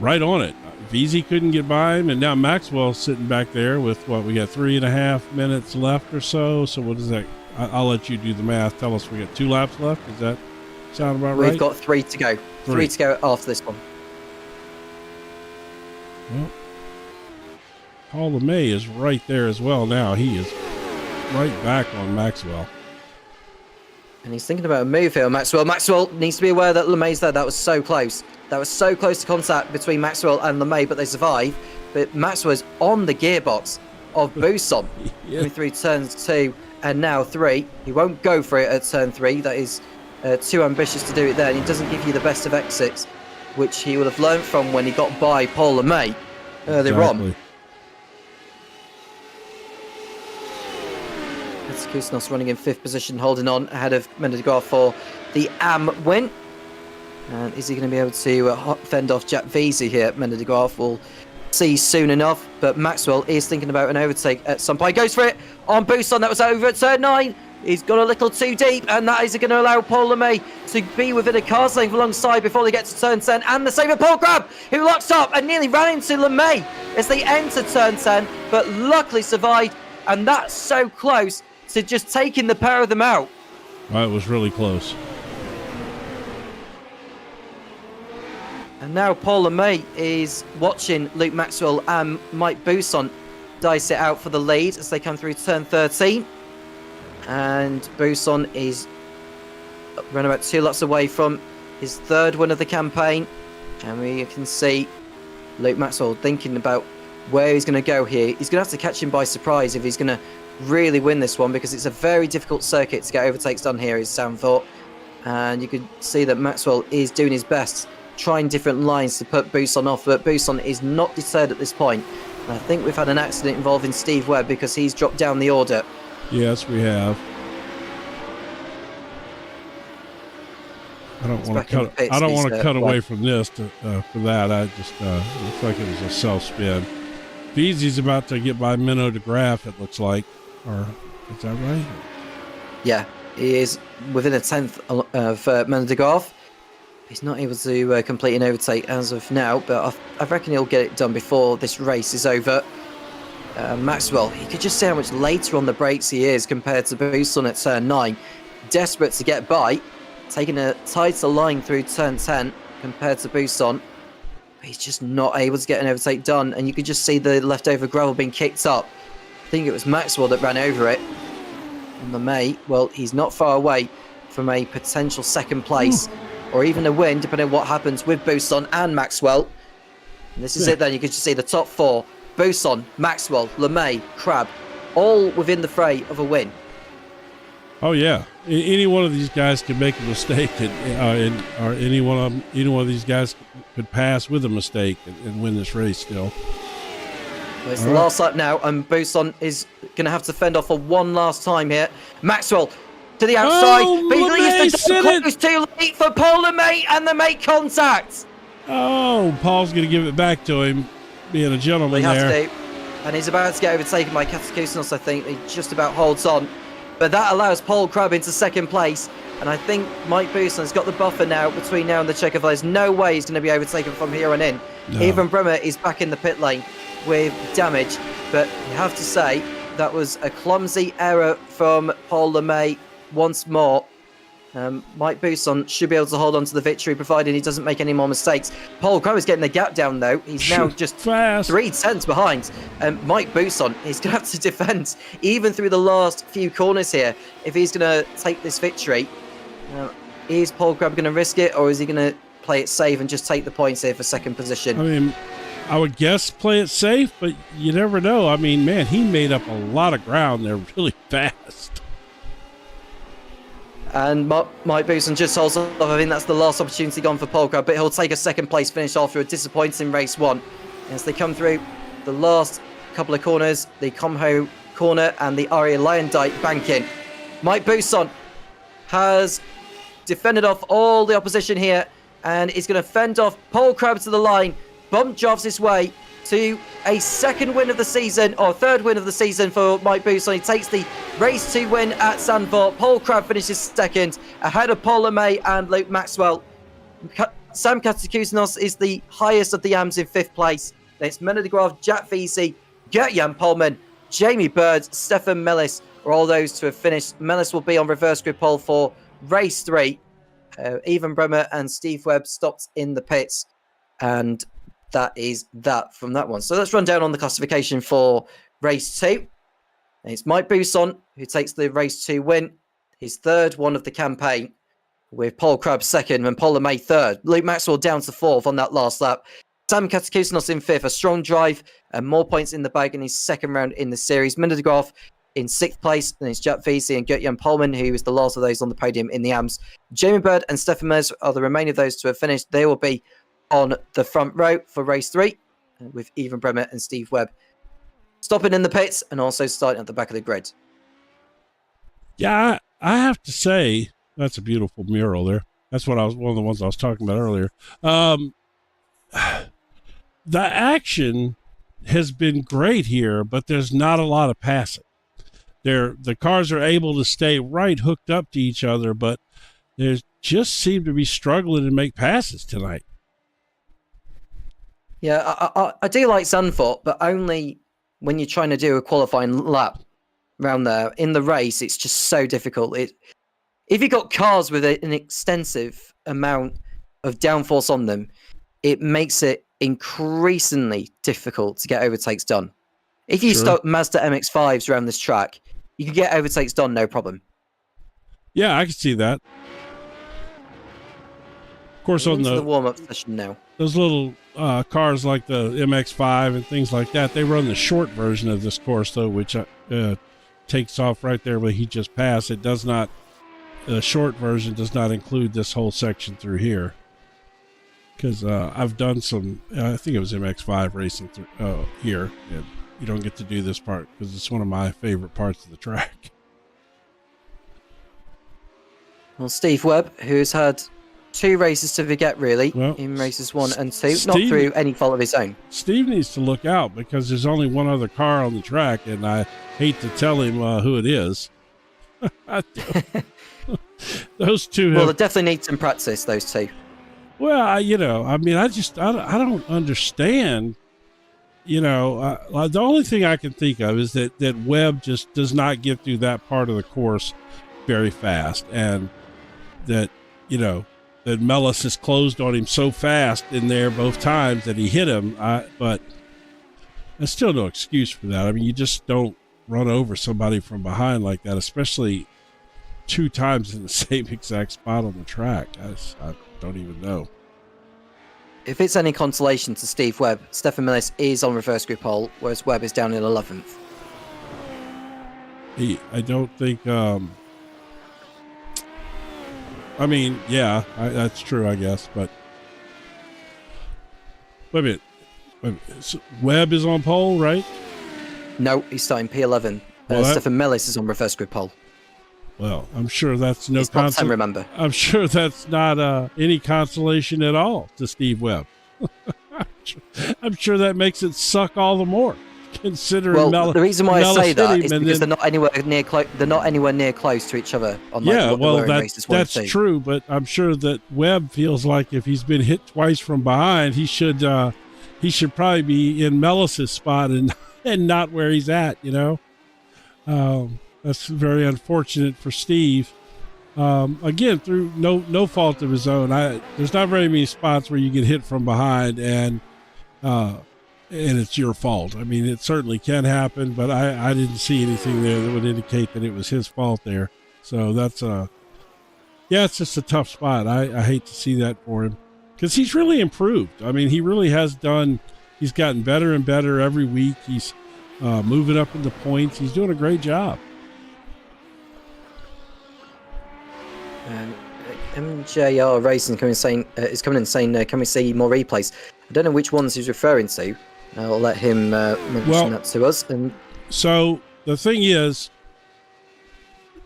right on it. VZ couldn't get by him, and now Maxwell's sitting back there with what we got 3.5 minutes left or so. So what is that? I'll let you do the math. Tell us we got 2 laps left. Does that sound about right? We've got 3 to go. 3 to go after this one. Well, Paul LeMay is right there as well now. He is right back on Maxwell. And he's thinking about a move here, Maxwell. Maxwell needs to be aware that LeMay's there. That was so close. That was so close to contact between Maxwell and LeMay, but they survive. But Maxwell's on the gearbox of Buson. Coming through turns 2 and now 3. He won't go for it at turn 3. That is too ambitious to do it there. And he doesn't give you the best of exits which he would have learned from when he got by Paul LeMay earlier on. It's Kusnos running in 5th position, holding on ahead of Mendes de Graaf for the AM win. And is he going to be able to fend off Jack Veazey here? Mendes de Graaf will see soon enough, but Maxwell is thinking about an overtake at some point. Goes for it on Buson. That was over at turn 9. He's got a little too deep, and that is going to allow Paul LeMay to be within a car's length alongside before they get to turn 10. And the same with Paul Crabb, who locks up and nearly ran into LeMay as they enter turn 10, but luckily survived. And that's so close to just taking the pair of them out. Well, it was really close. And now Paul LeMay is watching Luke Maxwell and Mike Buson dice it out for the lead as they come through turn 13. And Buson is running about 2 laps away from his 3rd win of the campaign. And we can see Luke Maxwell thinking about where he's going to go here. He's going to have to catch him by surprise if he's going to really win this one, because it's a very difficult circuit to get overtakes done here is Zanvoort. And you can see that Maxwell is doing his best, trying different lines to put Buson off, but Buson is not deterred at this point. And I think we've had an accident involving Steve Webb because he's dropped down the order. Yes, we have. I don't want to cut away from this for that. I just looks like it was a self-spin. Veazey's about to get by Menno de Graaf, it looks like. Or is that right? Yeah, he is within a 10th of Menno de Graaf. He's not able to complete an overtake as of now, but I reckon he'll get it done before this race is over. Maxwell, you could just see how much later on the brakes he is compared to Buson at turn 9. Desperate to get by, taking a tighter line through turn 10 compared to Buson. He's just not able to get an overtake done, and you could just see the leftover gravel being kicked up. I think it was Maxwell that ran over it. And LeMay, well, he's not far away from a potential 2nd place, or even a win, depending on what happens with Buson and Maxwell. And this is it then, you could just see the top 4. Buson, Maxwell, LeMay, Crabb, all within the fray of a win. Oh yeah, any one of these guys could make a mistake, or any one of these guys could pass with a mistake and win this race still. Well, it's the last lap now, and Buson is going to have to fend off for one last time here. Maxwell to the outside, but he leaves the door close too late for Paul LeMay, and they make contact. Oh, Paul's going to give it back to him, being a gentleman there. And he's about to get overtaken by Katakusanos, I think. He just about holds on. But that allows Paul Crabb into 2nd place. And I think Mike Buson's got the buffer now between now and the checkered. There's no way he's going to be overtaken from here on in. No. Even Bremer is back in the pit lane with damage. But you have to say that was a clumsy error from Paul LeMay once more. Mike Buson should be able to hold on to the victory, provided he doesn't make any more mistakes. Paul Crabb is getting the gap down, though. He's now just 3 tenths behind. Mike Buson is going to have to defend, even through the last few corners here, if he's going to take this victory. Is Paul Crabb going to risk it, or is he going to play it safe and just take the points here for 2nd position? I mean, I would guess play it safe, but you never know. I mean, man, he made up a lot of ground there really fast. And Mike Buson just holds off. I think that's the last opportunity gone for Paul Crabb, but he'll take a 2nd place finish after a disappointing race 1. As they come through the last couple of corners, the Comho corner and the Aria Lyondike banking. Mike Buson has defended off all the opposition here, and is going to fend off Paul Crabb to the line. Bump jobs his way to a 2nd win of the season, or 3rd win of the season for Mike Buson. He takes the race 2 win at Zanvoort. Paul Crabb finishes 2nd, ahead of Paul LeMay and Luke Maxwell. Sam Katakusanos is the highest of the AMs in 5th place. Then it's Menno de Graaf, Jack Veazey, Gert-Jan Polman, Jamie Bird, Stefan Mellis are all those to have finished. Mellis will be on reverse grid pole for race 3. Even Bremer and Steve Webb stopped in the pits, and that is that from that one. So let's run down on the classification for race 2. It's Mike Buson who takes the race 2 win, his 3rd one of the campaign, with Paul Crabb 2nd and Paul LeMay 3rd. Luke Maxwell down to 4th on that last lap. Sam Katakusanos in 5th, a strong drive and more points in the bag in his 2nd round in the series. Menno de Graaf in 6th place, and it's Jack Veazey and Gert-Jan Polman, who is the last of those on the podium in the AMs. Jamie Bird and Stefan Mez are the remaining of those to have finished. They will be on the front row for race 3, with Ethan Bremer and Steve Webb stopping in the pits and also starting at the back of the grid. Yeah, I have to say, that's a beautiful mural there. That's one of the ones I was talking about earlier. The action has been great here, but there's not a lot of passing. The cars are able to stay right hooked up to each other, but they just seem to be struggling to make passes tonight. Yeah, I do like Zanvoort, but only when you're trying to do a qualifying lap around there. In the race, it's just so difficult. If you've got cars with an extensive amount of downforce on them, it makes it increasingly difficult to get overtakes done. If you stock Mazda MX-5s around this track, you can get overtakes done, no problem. Yeah, I can see that. Of course, on the warm-up session now, those little cars like the MX-5 and things like that, they run the short version of this course, though, which takes off right there where he just passed. It does not, the short version does not include this whole section through here. Because I've done some, I think it was MX-5 racing through here, and you don't get to do this part because it's one of my favorite parts of the track. Well, Steve Webb, who's had 2 races to forget, really, in races 1 and 2, not through any fault of his own. Steve needs to look out because there's only one other car on the track, and I hate to tell him who it is. Those two. Well, they definitely need some practice, those two. Well, I don't understand. The only thing I can think of is that Webb just does not get through that part of the course very fast, and that Mellis has closed on him so fast in there both times that he hit him. But there's still no excuse for that. I mean, you just don't run over somebody from behind like that, especially 2 times in the same exact spot on the track. I don't even know. If it's any consolation to Steve Webb, Stefan Millis is on reverse grid pole, whereas Webb is down in 11th. I don't think. I mean, yeah, that's true, I guess. But wait a minute. So Webb is on pole, right? No, he's starting P11. Stefan Millis is on reverse grid pole. Well, I'm sure that's no consolation. Remember, I'm sure that's not any consolation at all to Steve Webb. I'm sure that makes it suck all the more. Considering the reason why I say that is because they're not anywhere near close. They're not anywhere near close to each other. On That's true. But I'm sure that Webb feels like if he's been hit twice from behind, he should probably be in Mellis's spot and not where he's at. That's very unfortunate for Steve. Again, through no fault of his own. There's not very many spots where you get hit from behind and it's your fault. I mean, it certainly can happen, but I didn't see anything there that would indicate that it was his fault there. So that's it's just a tough spot. I hate to see that for him because he's really improved. I mean, he really has done. He's gotten better and better every week. He's moving up in the points. He's doing a great job. MJR Racing is coming in saying, can we see more replays? I don't know which ones he's referring to. I'll let him mention that to us. And so the thing is,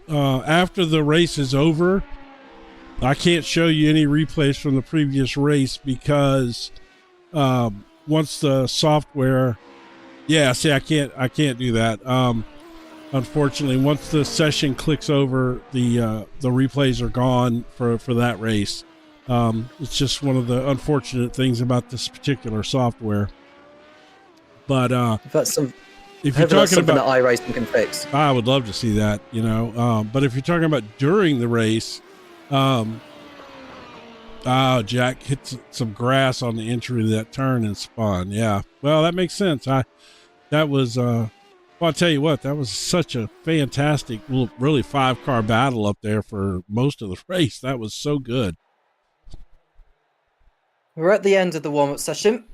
after the race is over, I can't show you any replays from the previous race because once the software, I can't do that. Unfortunately, once the session clicks over, the replays are gone for that race. It's just one of the unfortunate things about this particular software. But if you're talking about that iRacing can fix, I would love to see that. But if you're talking about during the race, Jack hit some grass on the entry of that turn and spun. Yeah, well, that makes sense. I'll tell you what, that was such a fantastic, really 5-car battle up there for most of the race. That was so good. We're at the end of the warm-up session.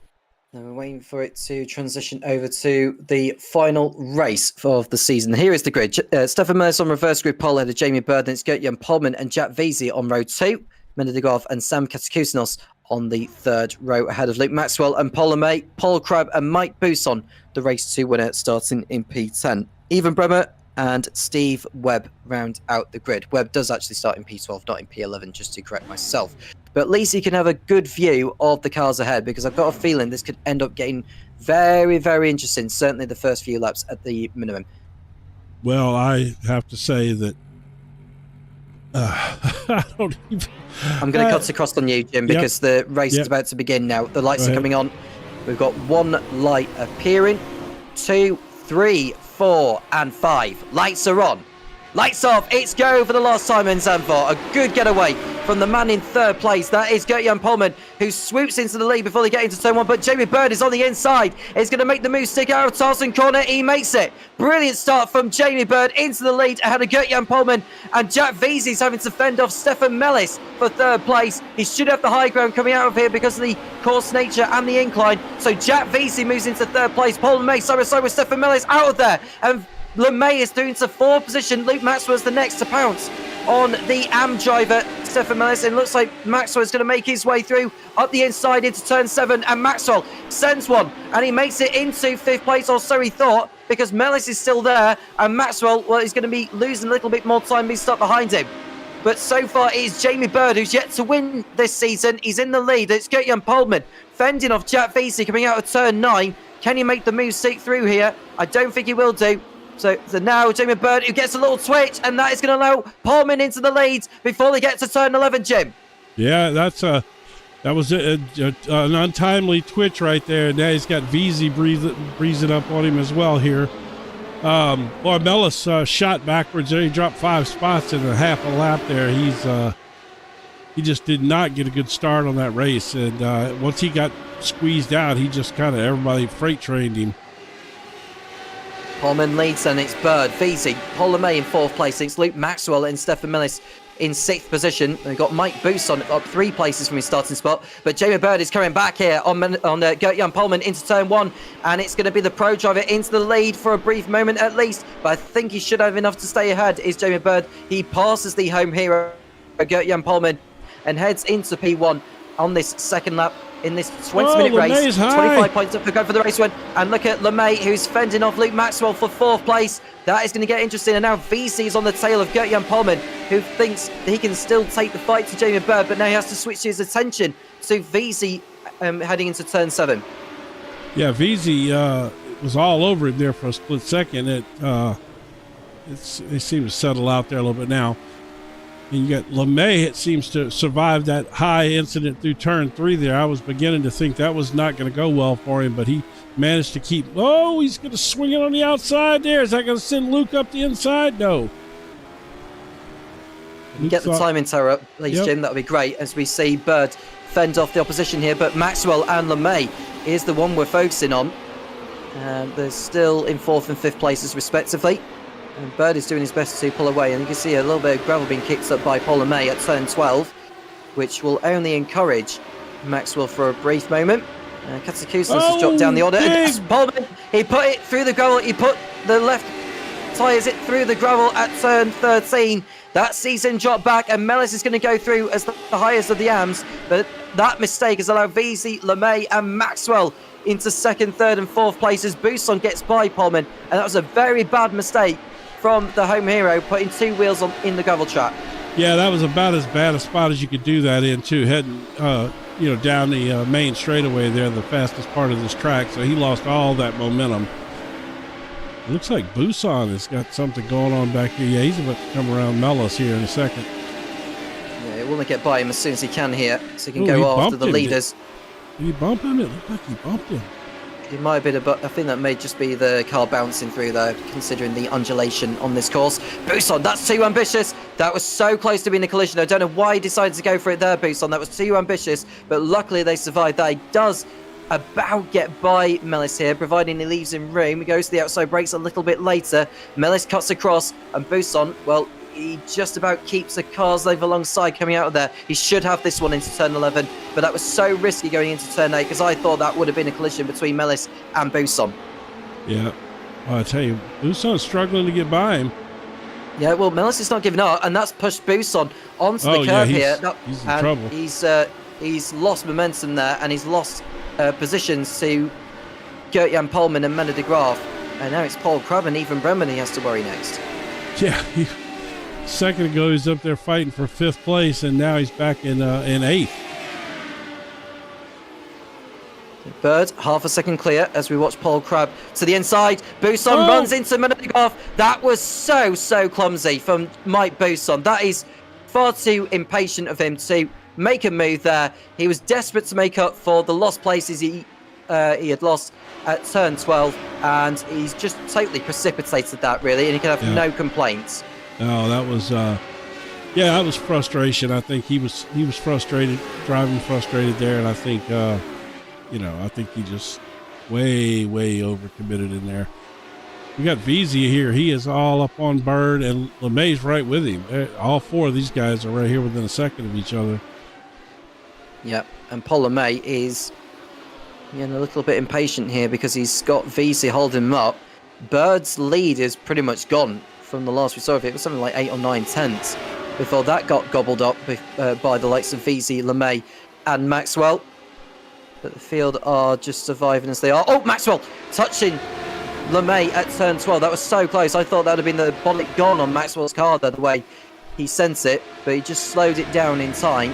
And we're waiting for it to transition over to the final race of the season. Here is the grid. Stefan Millis on reverse grid pole ahead of Jamie Burdens, Gert-Jan Polman and Jack Veazey on row 2. Mendy de Graaf and Sam Katakousinos on the third row ahead of Luke Maxwell and Paul LeMay, Paul Crabb and Mike Bousson, the race 2 winner, starting in P10. Even Bremer and Steve Webb round out the grid. Webb does actually start in P12, not in P11, just to correct myself. But at least you can have a good view of the cars ahead, because I've got a feeling this could end up getting very, very interesting, certainly the first few laps at the minimum. Well, I have to say that I don't even... I'm going to cut across on you, Jim, because the race is about to begin now. The lights are coming on. We've got 1 light appearing, 2, 3, 4, and 5. Lights are on. Lights off. It's go for the last time in Zanvoort. A good getaway from the man in third place. That is Gert-Jan Polman, who swoops into the lead before they get into turn 1. But Jamie Bird is on the inside. He's going to make the move, stick out of Tarson corner. He makes it. Brilliant start from Jamie Bird into the lead ahead of Gert-Jan Polman. And Jack Veazey's having to fend off Stefan Mellis for third place. He should have the high ground coming out of here because of the course nature and the incline. So Jack Veazey moves into third place. Paul LeMay side by side with Stefan Mellis out of there. And LeMay is through into fourth position. Luke Maxwell's the next to pounce on the AM driver, Stefan Mellis. And looks like Maxwell is going to make his way through up the inside into turn 7. And Maxwell sends one and he makes it into 5th place, or so he thought, because Mellis is still there. And Maxwell, well, he's going to be losing a little bit more time being stuck behind him. But so far it is Jamie Bird who's yet to win this season. He's in the lead. It's Gert-Jan Polman fending off Jack Veazey coming out of turn 9. Can he make the move seek through here? I don't think he will do. So now Jamie Bird, who gets a little twitch, and that is going to allow Polman into the lead before they get to turn 11, Jim. Yeah, that was an untimely twitch right there. And now he's got Veazey breezing up on him as well here. Boy, Mellis shot backwards there. He dropped 5 spots in a half a lap there. He just did not get a good start on that race. And once he got squeezed out, he just kind of, everybody freight trained him. Polman leads, and it's Bird, Veazey, Paul LeMay in 4th place. It's Luke Maxwell and Stefan Mellis in 6th position. We've got Mike Bousson up 3 places from his starting spot. But Jamie Bird is coming back here on Gert-Jan Polman into turn 1. And it's going to be the pro driver into the lead for a brief moment at least. But I think he should have enough to stay ahead, is Jamie Bird. He passes the home hero, Gert-Jan Polman, and heads into P1 on this second lap in this 20-minute race. 25 points up for go for the race win. And look at LeMay, who's fending off Luke Maxwell for 4th place. That is going to get interesting. And now Veazey is on the tail of Gert-Jan Polman, who thinks he can still take the fight to Jamie Bird, but now he has to switch his attention to Veazey heading into turn 7. Yeah, Veazey was all over him there for a split second. It seems to settle out there a little bit now. And you got LeMay, it seems to survive that high incident through turn 3 there. I was beginning to think that was not going to go well for him, but he managed to keep... Oh, he's going to swing it on the outside there. Is that going to send Luke up the inside? No. Get the timing tower up, please, Jim. That would be great as we see Bird fend off the opposition here. But Maxwell and LeMay is the one we're focusing on. They're still in 4th and 5th places, respectively. And Bird is doing his best to pull away, and you can see a little bit of gravel being kicked up by Paul LeMay at turn 12, which will only encourage Maxwell for a brief moment. Katsukusa has dropped down the order. Paul LeMay, he put it through the gravel. He put the left tyres it through the gravel at turn 13. That sees him drop back, and Mellis is going to go through as the highest of the AMs. But that mistake has allowed Veazey, LeMay, and Maxwell into 2nd, 3rd, and 4th places. Bousson gets by Polman, and that was a very bad mistake from the home hero, putting 2 wheels in the gravel trap. Yeah, that was about as bad a spot as you could do that in, too, heading down the main straightaway there, the fastest part of this track. So he lost all that momentum. It looks like Bousson has got something going on back here. Yeah, he's about to come around Mellis here in a second. Yeah, he will get by him as soon as he can here, so he can go after the leaders. Did he bump him? It looked like he bumped him. It might have been I think that may just be the car bouncing through there, considering the undulation on this course. Bousson, that's too ambitious. That was so close to being a collision. I don't know why he decided to go for it there, Bousson. That was too ambitious, but luckily they survived that. He does about get by Mellis here, providing he leaves him room. He goes to the outside, brakes a little bit later. Mellis cuts across, and Bousson, well, he just about keeps the cars over alongside coming out of there. He should have this one into turn 11, but that was so risky going into turn 8 because I thought that would have been a collision between Mellis and Bousson. Yeah, well, I tell you, Bousson's struggling to get by him. Yeah, well, Mellis is not giving up, and that's pushed Bousson onto the curb here. He's in trouble. He's He's lost momentum there, and he's lost positions to Gert-Jan Polman and Melle de Graaf. And now it's Paul Crabb and even Bremen he has to worry next. Yeah, a second ago he was up there fighting for 5th place, and now he's back in 8th. Bird, half a second clear as we watch Paul Crabb to the inside. Buson runs into Melle de Graaf. That was so clumsy from Mike Buson. That is far too impatient of him to make a move there. He was desperate to make up for the lost places he had lost at turn 12, and he's just totally precipitated that, really, and he can have no complaints. Oh, that was that was frustration. I think he was frustrated, driving frustrated there, and I think I think he just way overcommitted in there. We got VZ here. He is all up on Bird, and LeMay's right with him. All 4 of these guys are right here within a second of each other. Yep, and Paul LeMay is a little bit impatient here because he's got VC holding him up. Bird's lead is pretty much gone from the last we saw of it. It was something like 8 or 9 tenths before that got gobbled up by the likes of VZ, LeMay, and Maxwell. But the field are just surviving as they are. Oh, Maxwell touching LeMay at turn 12. That was so close. I thought that would have been the bonnet gone on Maxwell's car there, the way he sent it, but he just slowed it down in time.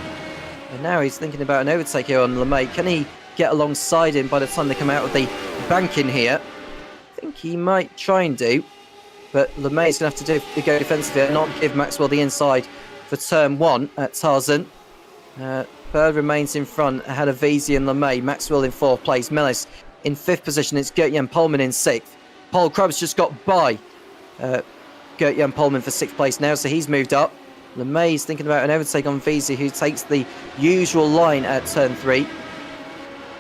And now he's thinking about an overtake here on LeMay. Can he get alongside him by the time they come out of the bank in here? I think he might try and do, but LeMay's going to have to go defensive here and not give Maxwell the inside for turn 1 at Tarzan. Bird remains in front ahead of VZ and LeMay. Maxwell in 4th place. Mellis in 5th position. It's Gert-Jan Polman in 6th. Paul Crabb's just got by Gert-Jan Polman for 6th place now, so he's moved up. LeMay's thinking about an overtake on VZ, who takes the usual line at turn 3.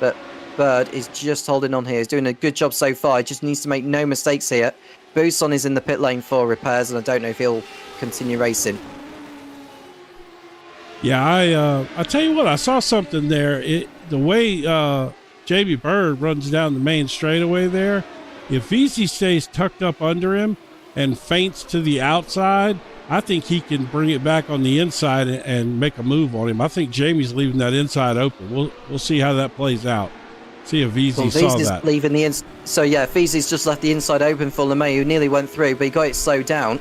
But Bird is just holding on here. He's doing a good job so far. He just needs to make no mistakes here. Buson is in the pit lane for repairs, and I don't know if he'll continue racing. Yeah, I tell you what, I saw something there. The way Jamie Bird runs down the main straightaway there, if VZ stays tucked up under him and feints to the outside, I think he can bring it back on the inside and make a move on him. I think Jamie's leaving that inside open. We'll see how that plays out. See if VZ saw that. Leaving the so yeah, VZ's just left the inside open for LeMay, who nearly went through, but he got it slowed down.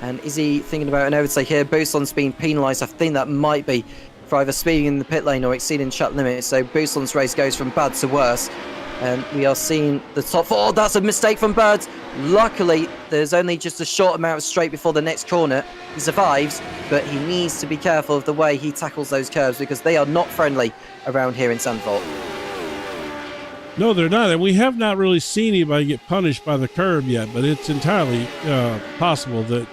And is he thinking about an overtake here? Buson's being penalised. I think that might be for either speeding in the pit lane or exceeding track limits. So Buson's race goes from bad to worse. And we are seeing the top 4. Oh, that's a mistake from Bird. Luckily, there's only just a short amount of straight before the next corner. He survives, but he needs to be careful of the way he tackles those curves because they are not friendly around here in Zanvoort. No, they're not. And we have not really seen anybody get punished by the curb yet, but it's entirely possible that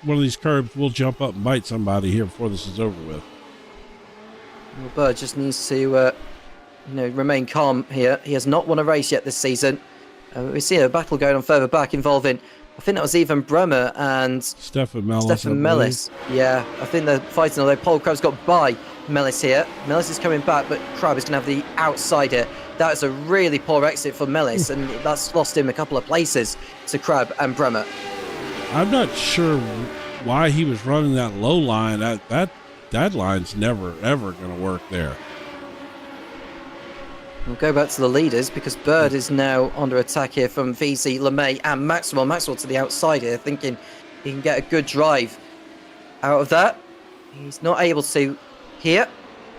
one of these curbs will jump up and bite somebody here before this is over with. Well, Bird just needs to remain calm here. He has not won a race yet this season. We see a battle going on further back involving, I think that was even Bremer and Stefan Mellis. Yeah, I think they're fighting, although Paul Crabb's got by Mellis here. Mellis is coming back, but Crabb is going to have the outside here. That is a really poor exit for Mellis, and that's lost him a couple of places to Crabb and Bremer. I'm not sure why he was running that low line. That line's never, ever going to work there. We'll go back to the leaders because Bird is now under attack here from VZ, LeMay and Maxwell. Maxwell to the outside here, thinking he can get a good drive out of that. He's not able to here,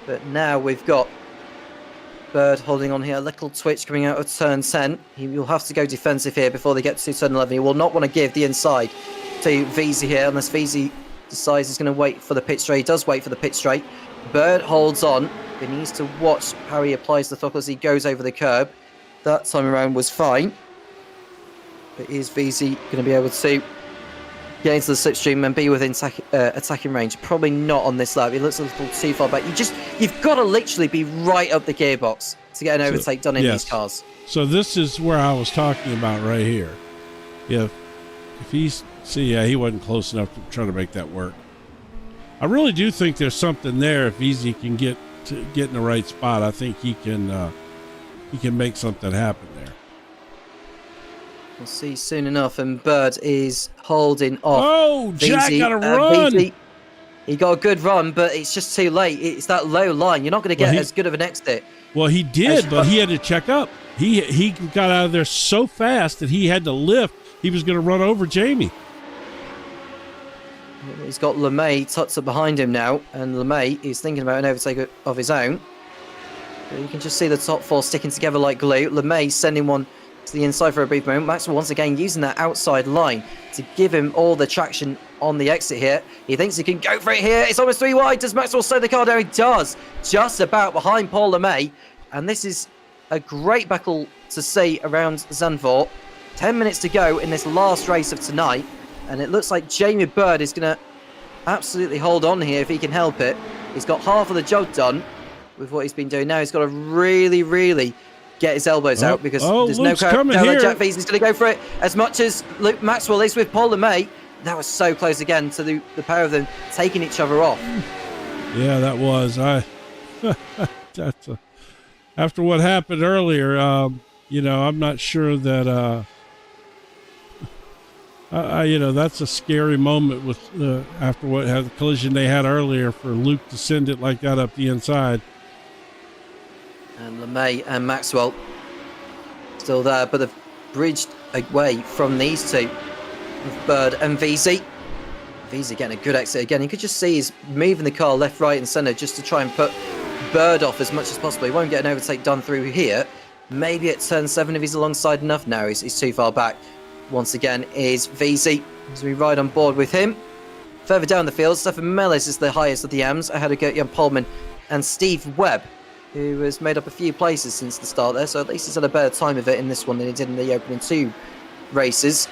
but now we've got Bird holding on here. A little twitch coming out of turn 10. He will have to go defensive here before they get to turn 11. He will not want to give the inside to VZ here unless VZ decides he's going to wait for the pit straight. He does wait for the pit straight. Bird holds on. He needs to watch how he applies the throttle as he goes over the curb. That time around was fine. But is VZ going to be able to get into the slipstream and be within attacking range? Probably not on this lap. He looks a little too far back. You've got to literally be right up the gearbox to get an overtake done in these cars. So this is where I was talking about right here. If he's... See, yeah, he wasn't close enough to try to make that work. I really do think there's something there if VZ can get in the right spot. I think he can make something happen there. We'll see soon enough, and Bird is holding off. Oh, Jack VZ, got a run. VZ, He got a good run, but it's just too late. It's that low line. You're not going to get as good of an exit. Well, he did, but he had to check up. He got out of there so fast that he had to lift. He was going to run over Jamie. He's got LeMay tucked up behind him now, and LeMay is thinking about an overtake of his own. But you can just see the top four sticking together like glue. LeMay sending one to the inside for a brief moment. Maxwell once again using that outside line to give him all the traction on the exit here. He thinks he can go for it here. It's almost 3 wide. Does Maxwell slow the car down? He does. Just about behind Paul LeMay. And this is a great battle to see around Zanvoort. 10 minutes to go in this last race of tonight. And it looks like Jamie Bird is going to absolutely hold on here if he can help it. He's got half of the job done with what he's been doing. Now he's got to really, really get his elbows out because there's Luke's no coming down here. Jack Veasley's going to go for it as much as Luke Maxwell is with Paul LeMay. That was so close again to the pair of them taking each other off. Yeah, that was. After what happened earlier, you know, I'm not sure that, you know, that's a scary moment with after what had the collision they had earlier for Luke to send it like that up the inside. And LeMay and Maxwell still there, but they've bridged away from these two with Bird and Veasley. Veasley getting a good exit again. You could just see he's moving the car left, right and centre just to try and put Bird off as much as possible. He won't get an overtake done through here. Maybe at turn 7 if he's alongside enough. No, he's too far back. Once again is Veasley as we ride on board with him. Further down the field, Stefan Mellis is the highest of the Ams, ahead of Gert-Jan Polman and Steve Webb, who has made up a few places since the start there, so at least he's had a better time of it in this one than he did in the opening 2 races.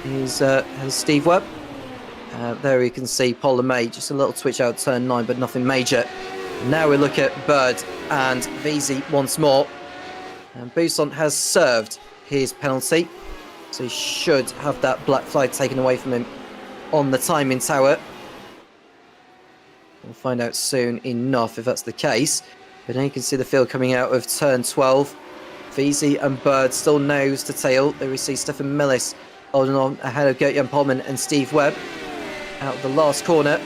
Here's Steve Webb. There you can see Paul LeMay, just a little twitch out turn 9, but nothing major. Now we look at Bird and Veasley once more. And Buisson has served his penalty, so he should have that black flag taken away from him on the timing tower. We'll find out soon enough if that's the case. But now you can see the field coming out of turn 12. Veasley and Bird still nose to tail. There we see Stefan Millis holding on ahead of Gert-Jan Polman and Steve Webb. Out of the last corner,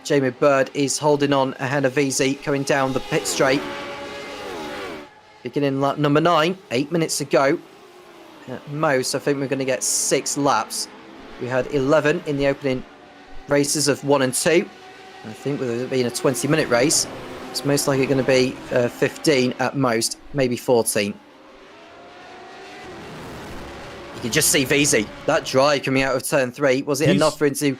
Jamie Bird is holding on ahead of Veasley coming down the pit straight. Beginning lap number 9, 8 minutes to go. At most, I think we're going to get 6 laps. We had 11 in the opening races of 1 and 2. I think with it being a 20-minute race, it's most likely going to be 15 at most, maybe 14. You can just see Veasley, that drive coming out of turn 3. Was it enough for him to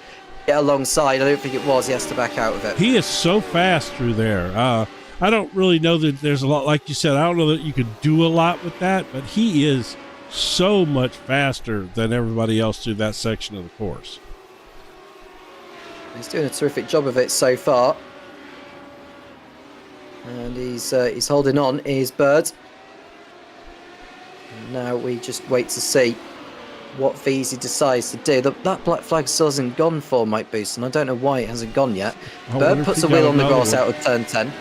get alongside? I don't think it was. He has to back out of it. He is so fast through there. I don't really know that there's a lot, like you said, I don't know that you could do a lot with that, but he is so much faster than everybody else through that section of the course. He's doing a terrific job of it so far. And he's holding on, is Bird. And now we just wait to see what Veasley decides to do. That black flag still hasn't gone for Mike Boost, and I don't know why it hasn't gone yet. Bird puts a wheel on the grass out of turn 10.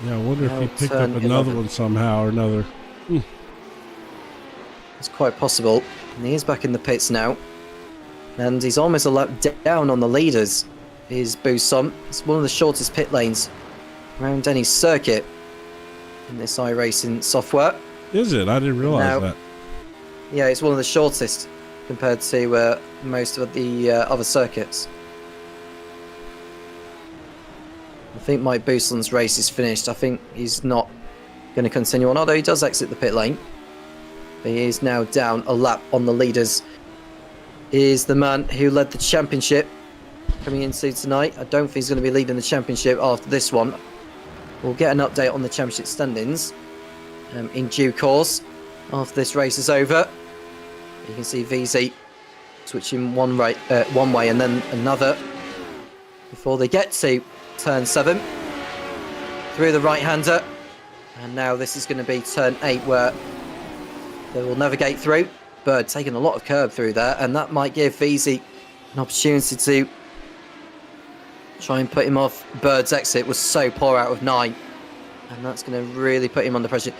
Yeah, I wonder if he picked up another one somehow or another. It's quite possible. And he is back in the pits now. And he's almost a lap down on the leaders, is Buisson. It's one of the shortest pit lanes around any circuit in this iRacing software. Is it? I didn't realize that. Yeah, it's one of the shortest compared to most of the other circuits. I think Mike Buisson's race is finished. I think he's not going to continue on, although he does exit the pit lane. But he is now down a lap on the leaders. He is the man who led the championship coming into tonight. I don't think he's going to be leading the championship after this one. We'll get an update on the championship standings in due course after this race is over. You can see Veasley switching one way and then another before they get to turn 7 through the right-hander. And now this is going to be turn 8 where they will navigate through. Bird taking a lot of curb through there, and that might give Veasley an opportunity to try and put him off. Bird's exit was so poor out of 9, and that's going to really put him under pressure.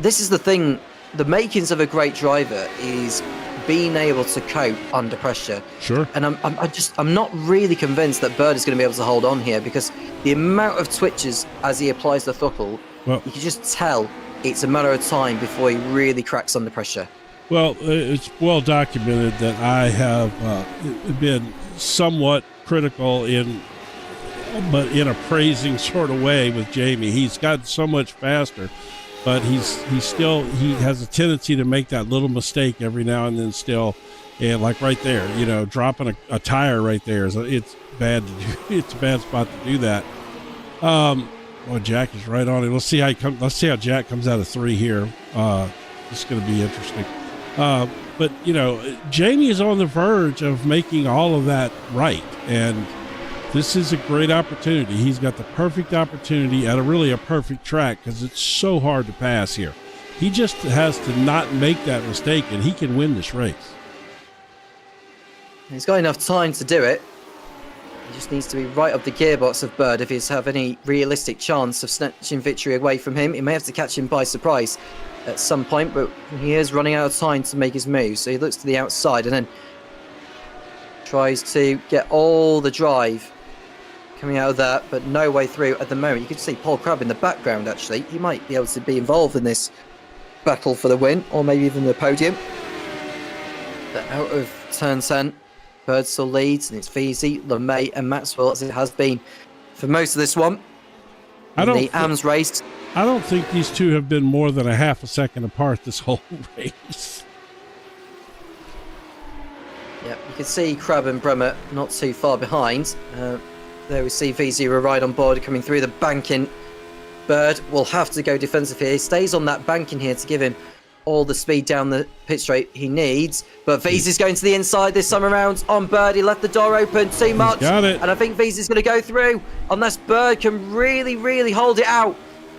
This is the thing, the makings of a great driver is being able to cope under pressure. Sure. And I'm not really convinced that Bird is going to be able to hold on here, because the amount of twitches as he applies the throttle, Well, you can just tell it's a matter of time before he really cracks under pressure. well, it's well documented that I have been somewhat critical but in a praising sort of way with Jamie. He's gotten so much faster, but he has a tendency to make that little mistake every now and then still. And like right there, dropping a tire right there it's bad to do. It's a bad spot to do that. Jack is right on it. Let's see how Jack comes out of 3 here. This is going to be interesting. But Jamie is on the verge of making all of that right, and this is a great opportunity. He's got the perfect opportunity at a perfect track, because it's so hard to pass here. He just has to not make that mistake, and he can win this race. He's got enough time to do it. He just needs to be right up the gearbox of Bird if he's have any realistic chance of snatching victory away from him. He may have to catch him by surprise at some point, but he is running out of time to make his move. So he looks to the outside and then tries to get all the drive coming out of that, but no way through at the moment. You can see Paul Crabb in the background, actually. He might be able to be involved in this battle for the win, or maybe even the podium. But out of turn 10, Bird still leads, and it's Veazey, LeMay, and Maxwell, as it has been for most of this one. The AMS race. I don't think these two have been more than a half a second apart this whole race. Yeah, you can see Crabb and Bremer not too far behind. There we see Veazey right on board coming through the banking. Bird will have to go defensive here. He stays on that banking here to give him all the speed down the pit straight he needs. But Veazey's going to the inside this time around on Bird. He left the door open too much. Got it. And I think Veazey's going to go through unless Bird can really, really hold it out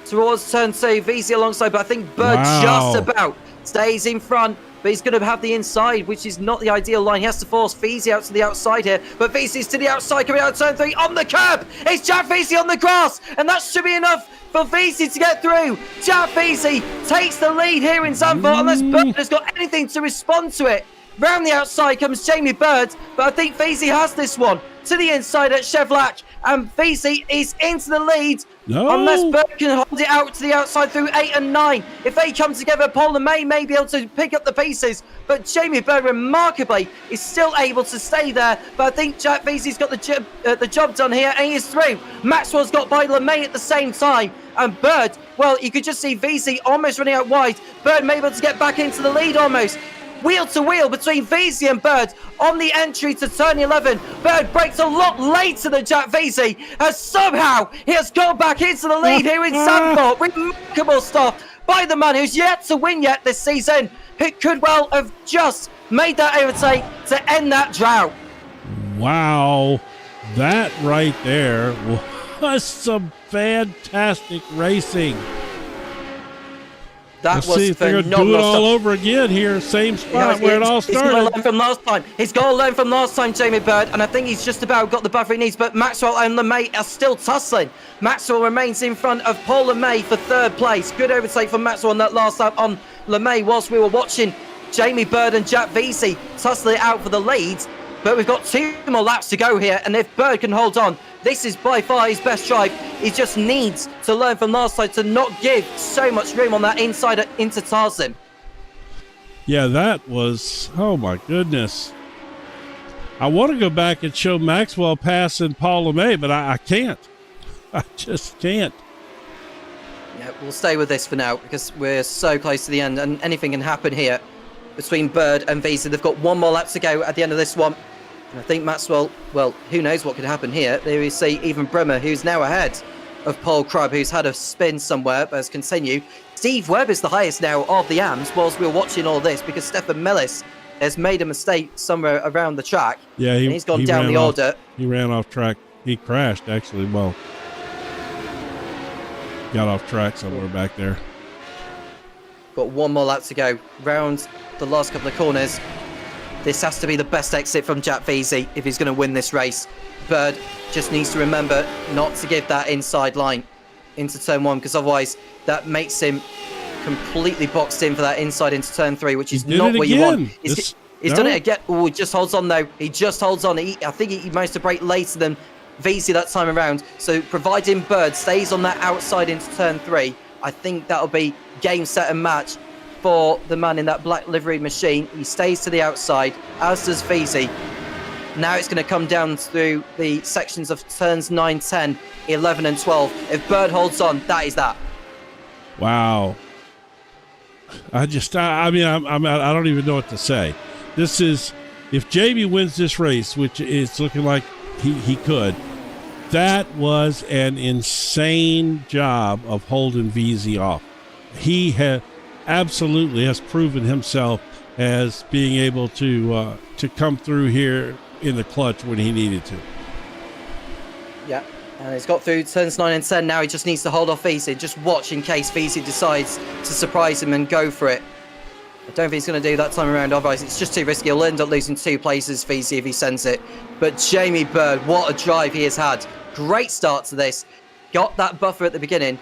towards turn 2. Veazey alongside, but I think Bird just about stays in front. But he's going to have the inside, which is not the ideal line. He has to force Veazey out to the outside here. But Veazey's to the outside, coming out of turn 3 on the curb. It's Jack Veazey on the grass, and that should be enough for Veazey to get through. Jack Veazey takes the lead here in Zanvoort, unless Bird has got anything to respond to it. Round the outside comes Jamie Bird, but I think Veazey has this one. To the inside at Chevlac, and Veazey is into the lead. No. Unless Bird can hold it out to the outside through 8 and 9. If they come together, Paul and May be able to pick up the pieces. But Jamie Bird, remarkably, is still able to stay there. But I think Jack Veazey's got the job done here, and he is through. Maxwell's got by LeMay at the same time. And Bird, well, you could just see Veazey almost running out wide. Bird may be able to get back into the lead almost. Wheel to wheel between Veazey and Bird on the entry to turn 11. Bird breaks a lot later than Jack Veazey, as somehow he has gone back into the lead here in Zanvoort. Remarkable stuff by the man who's yet to win yet this season. It could well have just made that overtake to end that drought. Wow, that right there was some fantastic racing. That was they're going to do it all over again here, same spot where it all started. He's got to learn from last time. He's got to learn from last time, Jamie Bird, and I think he's just about got the buffer he needs, but Maxwell and LeMay are still tussling. Maxwell remains in front of Paul LeMay for 3rd place. Good overtake from Maxwell on that last lap on LeMay whilst we were watching Jamie Bird and Jack Veazey tussle it out for the lead. But we've got 2 more laps to go here, and if Bird can hold on, this is by far his best drive. He just needs to learn from last time to not give so much room on that inside into Tarzan. Yeah, that was, oh my goodness. I want to go back and show Maxwell passing Paul LeMay, but I can't. I just can't. Yeah, we'll stay with this for now because we're so close to the end and anything can happen here between Bird and Veazey. They've got 1 more lap to go at the end of this one. And I think Maxwell, well, who knows what could happen here. There you see even Bremer, who's now ahead of Paul Crabb, who's had a spin somewhere, but has continued. Steve Webb is the highest now of the AMs whilst we're watching all this because Stefan Mellis has made a mistake somewhere around the track. Yeah, he's gone down the order. He ran off track. He crashed, actually. Well, got off track somewhere back there. Got 1 more lap to go. Round the last couple of corners. This has to be the best exit from Jack Veazey if he's going to win this race. Bird just needs to remember not to give that inside line into turn 1 because otherwise that makes him completely boxed in for that inside into turn 3, which is not what you want. He's done it again. Oh, he just holds on though. He just holds on. I think he managed to break later than VZ that time around. So providing Bird stays on that outside into turn 3, I think that'll be game, set and match for the man in that black livery machine. He stays to the outside, as does VZ. Now it's going to come down through the sections of turns 9, 10, 11 and 12. If Bird holds on, that is that. Wow. I mean, I don't even know what to say. This is, if Jamie wins this race, which is looking like he could, that was an insane job of holding VZ off. He absolutely has proven himself as being able to come through here in the clutch when he needed to. Yeah, and he's got through turns 9 and 10. Now he just needs to hold off VZ. Just watch in case VZ decides to surprise him and go for it. I don't think he's going to do that time around, otherwise it's just too risky. He'll end up losing 2 places, VZ, if he sends it. But Jamie Bird, what a drive he has had. Great start to this. Got that buffer at the beginning.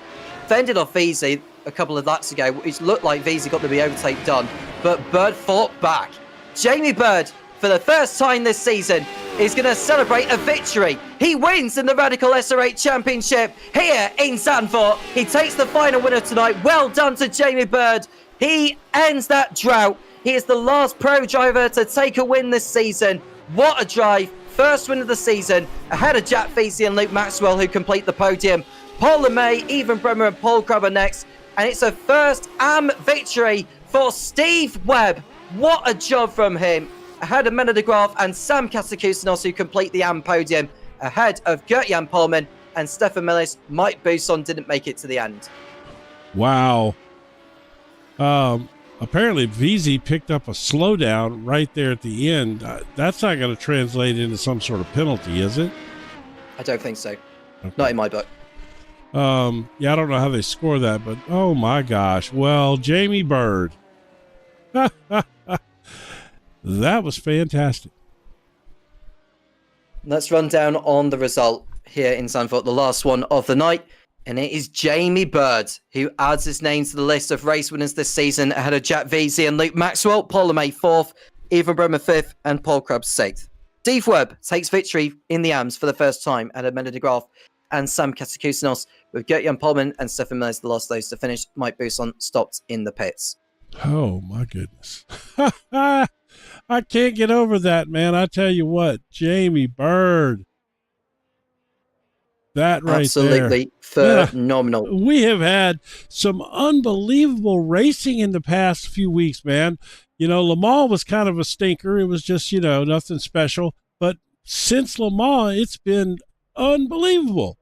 Fended off VZ a couple of laps ago. It looked like VZ got the overtake done. But Bird fought back. Jamie Bird, for the first time this season, is going to celebrate a victory. He wins in the Radical SR8 Championship here in Zanvoort. He takes the final winner tonight. Well done to Jamie Bird. He ends that drought. He is the last pro driver to take a win this season. What a drive. First win of the season, ahead of Jack Feasey and Luke Maxwell, who complete the podium. Paul LeMay, Ethan Bremer and Paul Crabber next. And it's a first AM victory for Steve Webb. What a job from him. Ahead of Mena de Graaf and Sam Kasakusanos, who complete the AM podium. Ahead of Gert-Jan Polman and Stefan Millis. Mike Bousson didn't make it to the end. Wow. Apparently VZ picked up a slowdown right there at the end. That's not going to translate into some sort of penalty, is it? I don't think so. Okay. Not in my book. Yeah, I don't know how they score that, but oh my gosh. Well, Jamie Bird. That was fantastic. Let's run down on the result here in Zanvoort, the last one of the night. And it is Jamie Bird who adds his name to the list of race winners this season ahead of Jack Veazey and Luke Maxwell, Paul LeMay 4th, Ethan Bremer 5th, and Paul Krebs 6th. Steve Webb takes victory in the AMs for the first time ahead of Mena de Graaf and Sam Kasakusanos, with Gert-Jan Polman and Stefan Millis the last of those to finish. Mike Bousson stopped in the pits. Oh my goodness. I can't get over that, man. I tell you what, Jamie Bird. That right Absolutely there. Phenomenal. Yeah, we have had some unbelievable racing in the past few weeks, man. You know, Le Mans was kind of a stinker. It was just, nothing special. But since Le Mans, it's been unbelievable.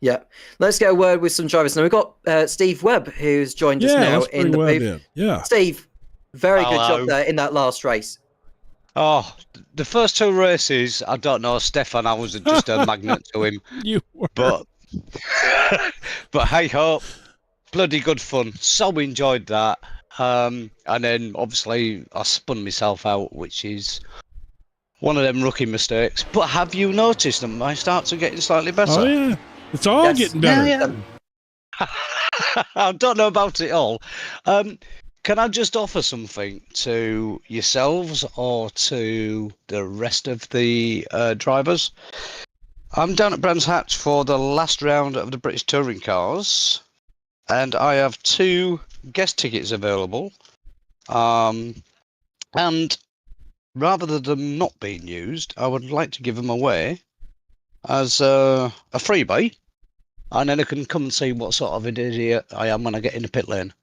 Yeah. Let's get a word with some drivers. Now, we've got Steve Webb, who's joined us now in the booth. Yeah. Steve, very good job there in that last race. Oh, the first 2 races, I don't know, Stefan, I was just a magnet to him. You were. But hey ho, bloody good fun. So enjoyed that. And then obviously I spun myself out, which is one of them rookie mistakes. But have you noticed that my starts are getting slightly better? Oh yeah, it's all getting better. Yeah. I don't know about it all. Can I just offer something to yourselves or to the rest of the drivers? I'm down at Brands Hatch for the last round of the British Touring Cars, and I have 2 guest tickets available. And rather than them not being used, I would like to give them away as a freebie, and then I can come and see what sort of an idiot I am when I get in the pit lane.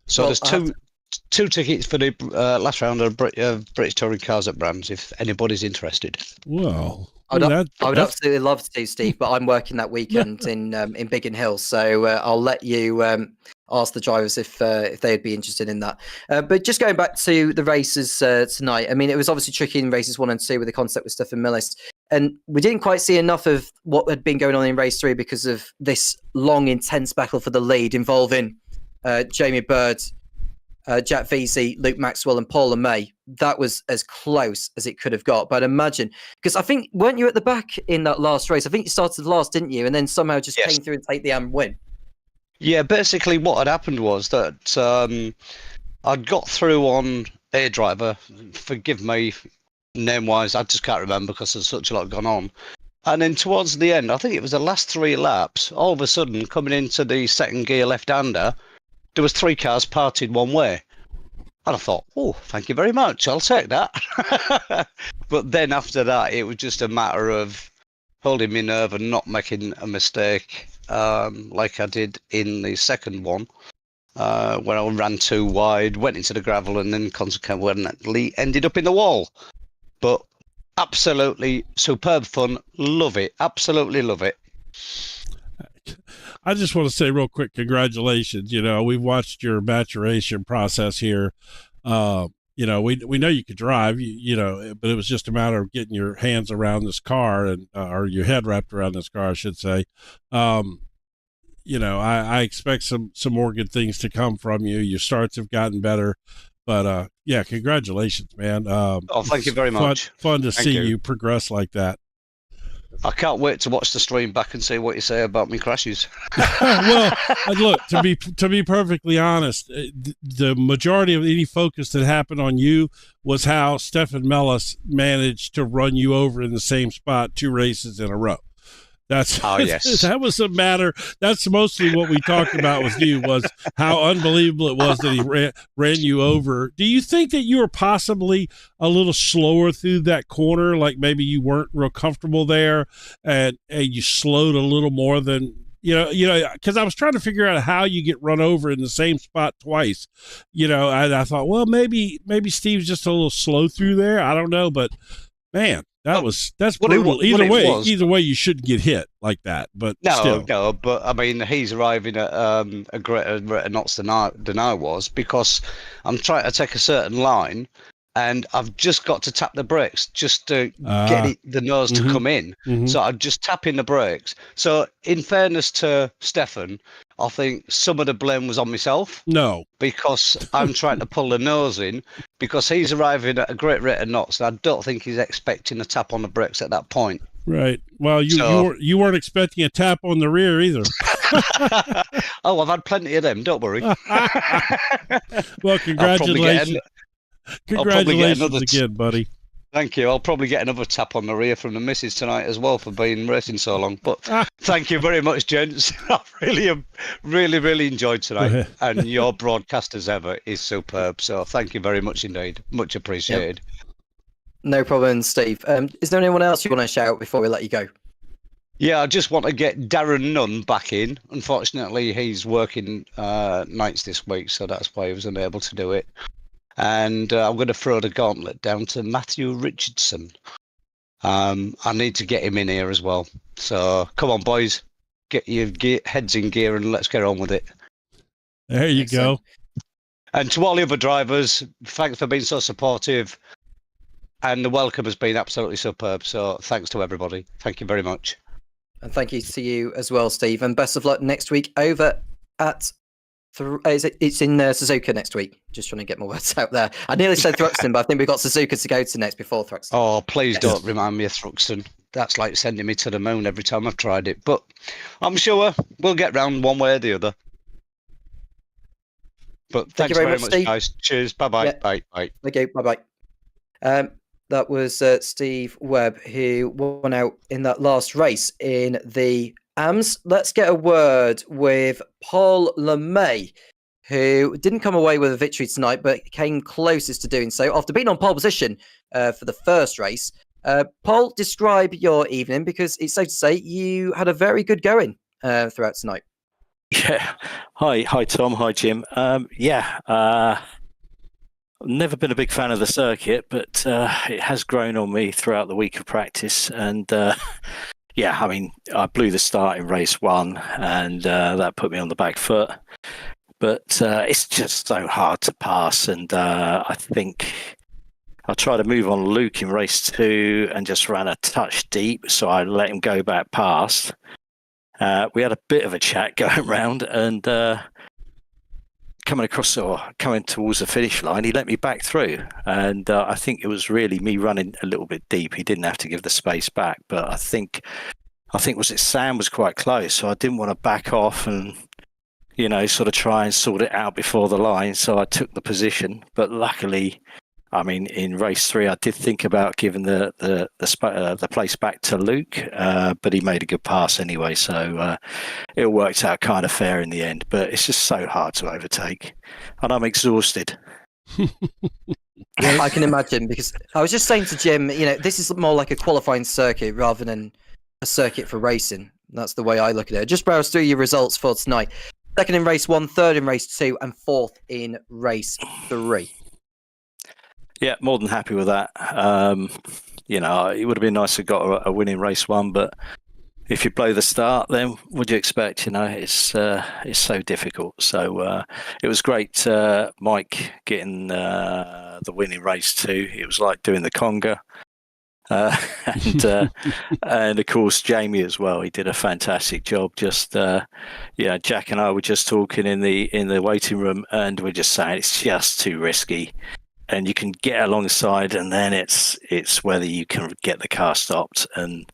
So there's two tickets for the last round of British Touring Cars at Brands, if anybody's interested. Well, I would absolutely love to, Steve, but I'm working that weekend in Biggin Hill, so I'll let you ask the drivers if they'd be interested in that. But just going back to the races tonight, I mean, it was obviously tricky in races 1 and 2 with the concept with Stefan Millis, and we didn't quite see enough of what had been going on in race 3 because of this long, intense battle for the lead involving Jamie Bird, Jack Veazey, Luke Maxwell and Paul LeMay. That was as close as it could have got. But imagine, because I think, weren't you at the back in that last race? I think you started last, didn't you? And then somehow just came through and take the AM win. Yeah, basically what had happened was that I'd got through on A driver, forgive me, name-wise, I just can't remember because there's such a lot gone on. And then towards the end, I think it was the last 3 laps, all of a sudden, coming into the second gear left-hander, there was 3 cars parted one way. And I thought, oh, thank you very much, I'll take that. But then after that, it was just a matter of holding my nerve and not making a mistake like I did in the second one. When I ran too wide, went into the gravel, and then consequently ended up in the wall. But absolutely superb fun. Love it. Absolutely love it. I just want to say real quick, congratulations. You know, we've watched your maturation process here. You know, we know you could drive, you know, but it was just a matter of getting your hands around this car and or your head wrapped around this car, I should say. You know, I expect some more good things to come from you. Your starts have gotten better, but yeah, congratulations, man. Oh, thank you very much. Fun to see you progress like that. I can't wait to watch the stream back and see what you say about me crashes. Well, look, to be perfectly honest, the majority of any focus that happened on you was how Stefan Mellis managed to run you over in the same spot 2 races in a row. That's yes. That was a matter. That's mostly what we talked about with you, was how unbelievable it was that he ran you over. Do you think that you were possibly a little slower through that corner, like maybe you weren't real comfortable there, and you slowed a little more than you know? Because I was trying to figure out how you get run over in the same spot twice. You know, and I thought, well, maybe Steve's just a little slow through there. I don't know, but man. That's brutal. Either way, you shouldn't get hit like that. But still. No. But I mean, he's arriving at a greater knots than I was, because I'm trying to take a certain line, and I've just got to tap the brakes just to get the nose to come in. Mm-hmm. So I'm just tapping the brakes. So in fairness to Stefan, I think some of the blame was on myself. No. Because I'm trying to pull the nose in, because he's arriving at a great rate of knots, and I don't think he's expecting a tap on the brakes at that point. Right. Well, you weren't expecting a tap on the rear either. Oh, I've had plenty of them. Don't worry. Well, congratulations. Congratulations again, buddy. Thank you. I'll probably get another tap on the rear from the missus tonight as well for being racing so long. But thank you very much, gents. I really enjoyed tonight. And your broadcast as ever is superb. So thank you very much indeed. Much appreciated. Yep. No problem, Steve. Is there anyone else you want to shout out before we let you go? Yeah, I just want to get Darren Nunn back in. Unfortunately, he's working nights this week, so that's why he was unable to do it. And I'm going to throw the gauntlet down to Matthew Richardson. I need to get him in here as well. So come on, boys. Get your heads in gear and let's get on with it. There you go. And to all the other drivers, thanks for being so supportive. And the welcome has been absolutely superb. So thanks to everybody. Thank you very much. And thank you to you as well, Steve. And best of luck next week over at... It's in Suzuka next week. Just trying to get my words out there. I nearly said Thruxton, but I think we've got Suzuka to go to next before Thruxton. Oh, please don't remind me of Thruxton. That's like sending me to the moon every time I've tried it. But I'm sure we'll get round one way or the other. But thanks very much, Steve. Guys. Cheers. Bye-bye. Yeah. Bye. Okay, bye-bye. That was Steve Webb, who won out in that last race in the AMS. Let's get a word with Paul LeMay, who didn't come away with a victory tonight, but came closest to doing so after being on pole position for the first race. Paul, describe your evening, because it's safe to say you had a very good going throughout tonight. Yeah. Hi, Tom. Hi, Jim. I've never been a big fan of the circuit, but it has grown on me throughout the week of practice. And yeah, I mean, I blew the start in race 1, and that put me on the back foot. But it's just so hard to pass. And I think I tried to move on Luke in race 2 and just ran a touch deep, so I let him go back past. We had a bit of a chat going round, and coming towards the finish line, he let me back through. And I think it was really me running a little bit deep. He didn't have to give the space back, but I think Sam was quite close, so I didn't want to back off and sort of try and sort it out before the line. So I took the position, but luckily, I mean, in race 3, I did think about giving the place back to Luke, but he made a good pass anyway. So it worked out kind of fair in the end. But it's just so hard to overtake, and I'm exhausted. I can imagine, because I was just saying to Jim, this is more like a qualifying circuit rather than a circuit for racing. That's the way I look at it. Just browse through your results for tonight. 2nd in race 1, 3rd in race 2, and 4th in race 3. Yeah, more than happy with that. It would have been nice to have got a win in race 1, but if you blow the start, then what do you expect? It's so difficult. So it was great, Mike getting the win in race 2. It was like doing the conga. And of course Jamie as well. He did a fantastic job. Just Jack and I were just talking in the waiting room, and we're just saying it's just too risky. And you can get alongside, and then it's whether you can get the car stopped. And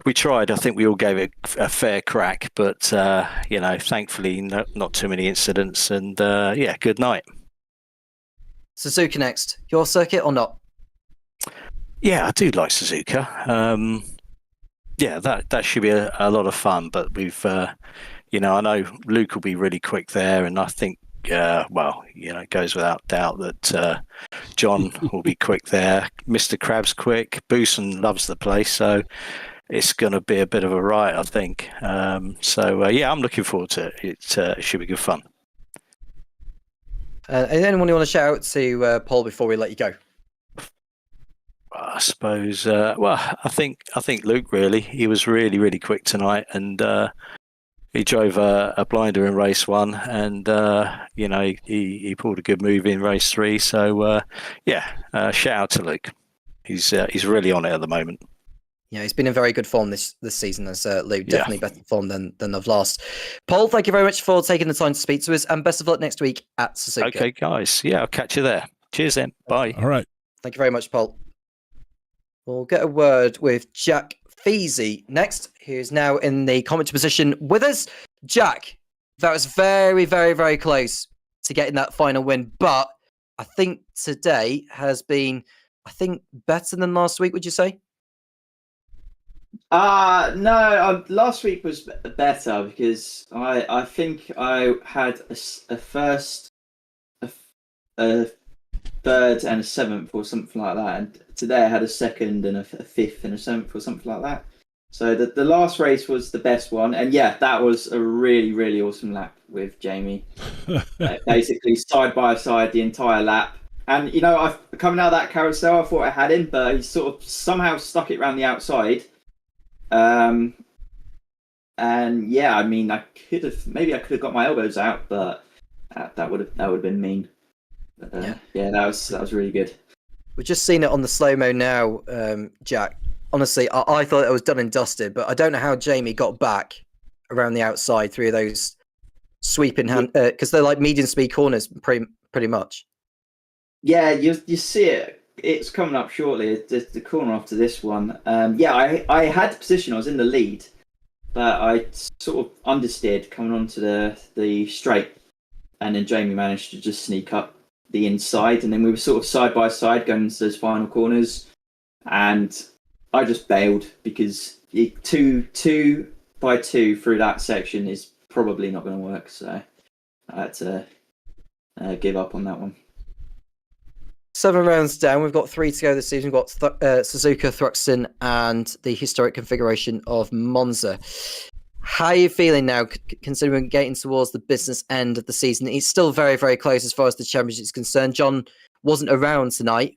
we tried. I think we all gave it a fair crack, but thankfully not too many incidents. And good night. Suzuka next. Your circuit or not? Yeah, I do like Suzuka. That should be a lot of fun. But we've, I know Luke will be really quick there, and I think, it goes without doubt that John will be quick there. Mr. Crab's quick. Booson loves the place, so it's going to be a bit of a riot, I think. I'm looking forward to it. It should be good fun. Anyone you want to shout out to Paul before we let you go? I suppose. I think Luke really. He was really, really quick tonight, and he drove a blinder in race 1, and he pulled a good move in race 3. So shout out to Luke. He's really on it at the moment. Yeah, he's been in very good form this season, as Luke. Definitely better form than they've lost. Paul, thank you very much for taking the time to speak to us, and best of luck next week at Suzuka. Okay, guys. Yeah, I'll catch you there. Cheers then. Bye. All right. Thank you very much, Paul. We'll get a word with Jack Feasy next, who's now in the commentary position with us. Jack, that was very, very, very close to getting that final win, but I think today has been, better than last week, would you say? No, last week was better because I think I had a first, a third and a 7th or something like that, and today I had a 2nd and a 5th and a 7th or something like that. So the last race was the best one, and that was a really, really awesome lap with Jamie. Basically side by side the entire lap, and I've coming out of that carousel, I thought I had him, but he sort of somehow stuck it around the outside. I could have got my elbows out, but that would have been mean. But, that was really good. We've just seen it on the slow-mo now, Jack. Honestly, I thought it was done and dusted, but I don't know how Jamie got back around the outside through those sweeping hand, because they're like medium speed corners, pretty much. Yeah, you see it. It's coming up shortly. The corner after this one. I had position. I was in the lead, but I sort of understeered coming onto the straight, and then Jamie managed to just sneak up the inside, and then we were sort of side by side going into those final corners, and I just bailed because 2 by 2 through that section is probably not going to work, so I had to give up on that one. 7 rounds down. We've got 3 to go this season. We've got Suzuka, Thruxton, and the historic configuration of Monza. How are you feeling now, considering getting towards the business end of the season? It's still very, very close as far as the championship is concerned. John wasn't around tonight,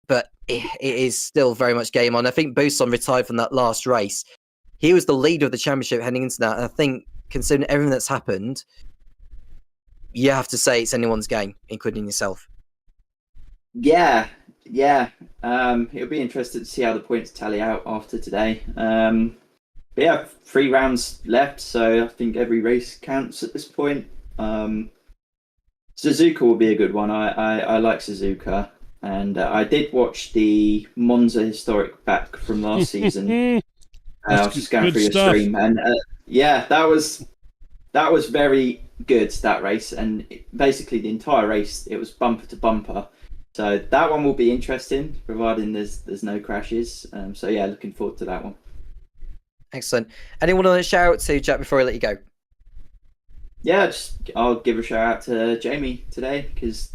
but it is still very much game on. I think Buson retired from that last race. He was the leader of the championship heading into that. And I think, considering everything that's happened, you have to say it's anyone's game, including yourself. Yeah. It'll be interesting to see how the points tally out after today. But 3 rounds left, so I think every race counts at this point. Suzuka will be a good one. I like Suzuka, and I did watch the Monza historic back from last season. I was just going through your stream, and that was very, good, that race, and basically the entire race it was bumper to bumper. So that one will be interesting, providing there's no crashes. So yeah, looking forward to that one. Excellent. Anyone want to shout out to, Jack, before I let you go? Yeah, I'll give a shout out to Jamie today because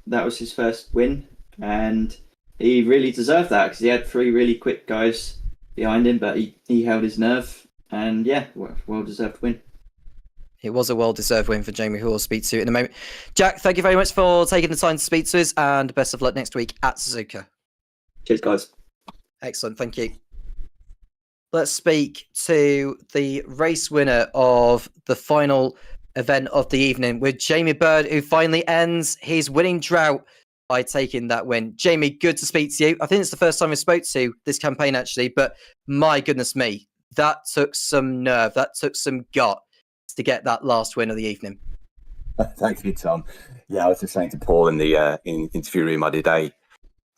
that was his first win, and he really deserved that because he had 3 really quick guys behind him, but he held his nerve, and yeah, well deserved win. It was a well-deserved win for Jamie, who we'll speak to in a moment. Jack, thank you very much for taking the time to speak to us, and best of luck next week at Suzuka. Cheers, guys. Excellent, thank you. Let's speak to the race winner of the final event of the evening with Jamie Bird, who finally ends his winning drought by taking that win. Jamie, good to speak to you. I think it's the first time we spoke to this campaign, actually, but my goodness me, that took some nerve, that took some gut to get that last win of the evening. Thank you, Tom. Yeah, I was just saying to Paul in the interview room I did a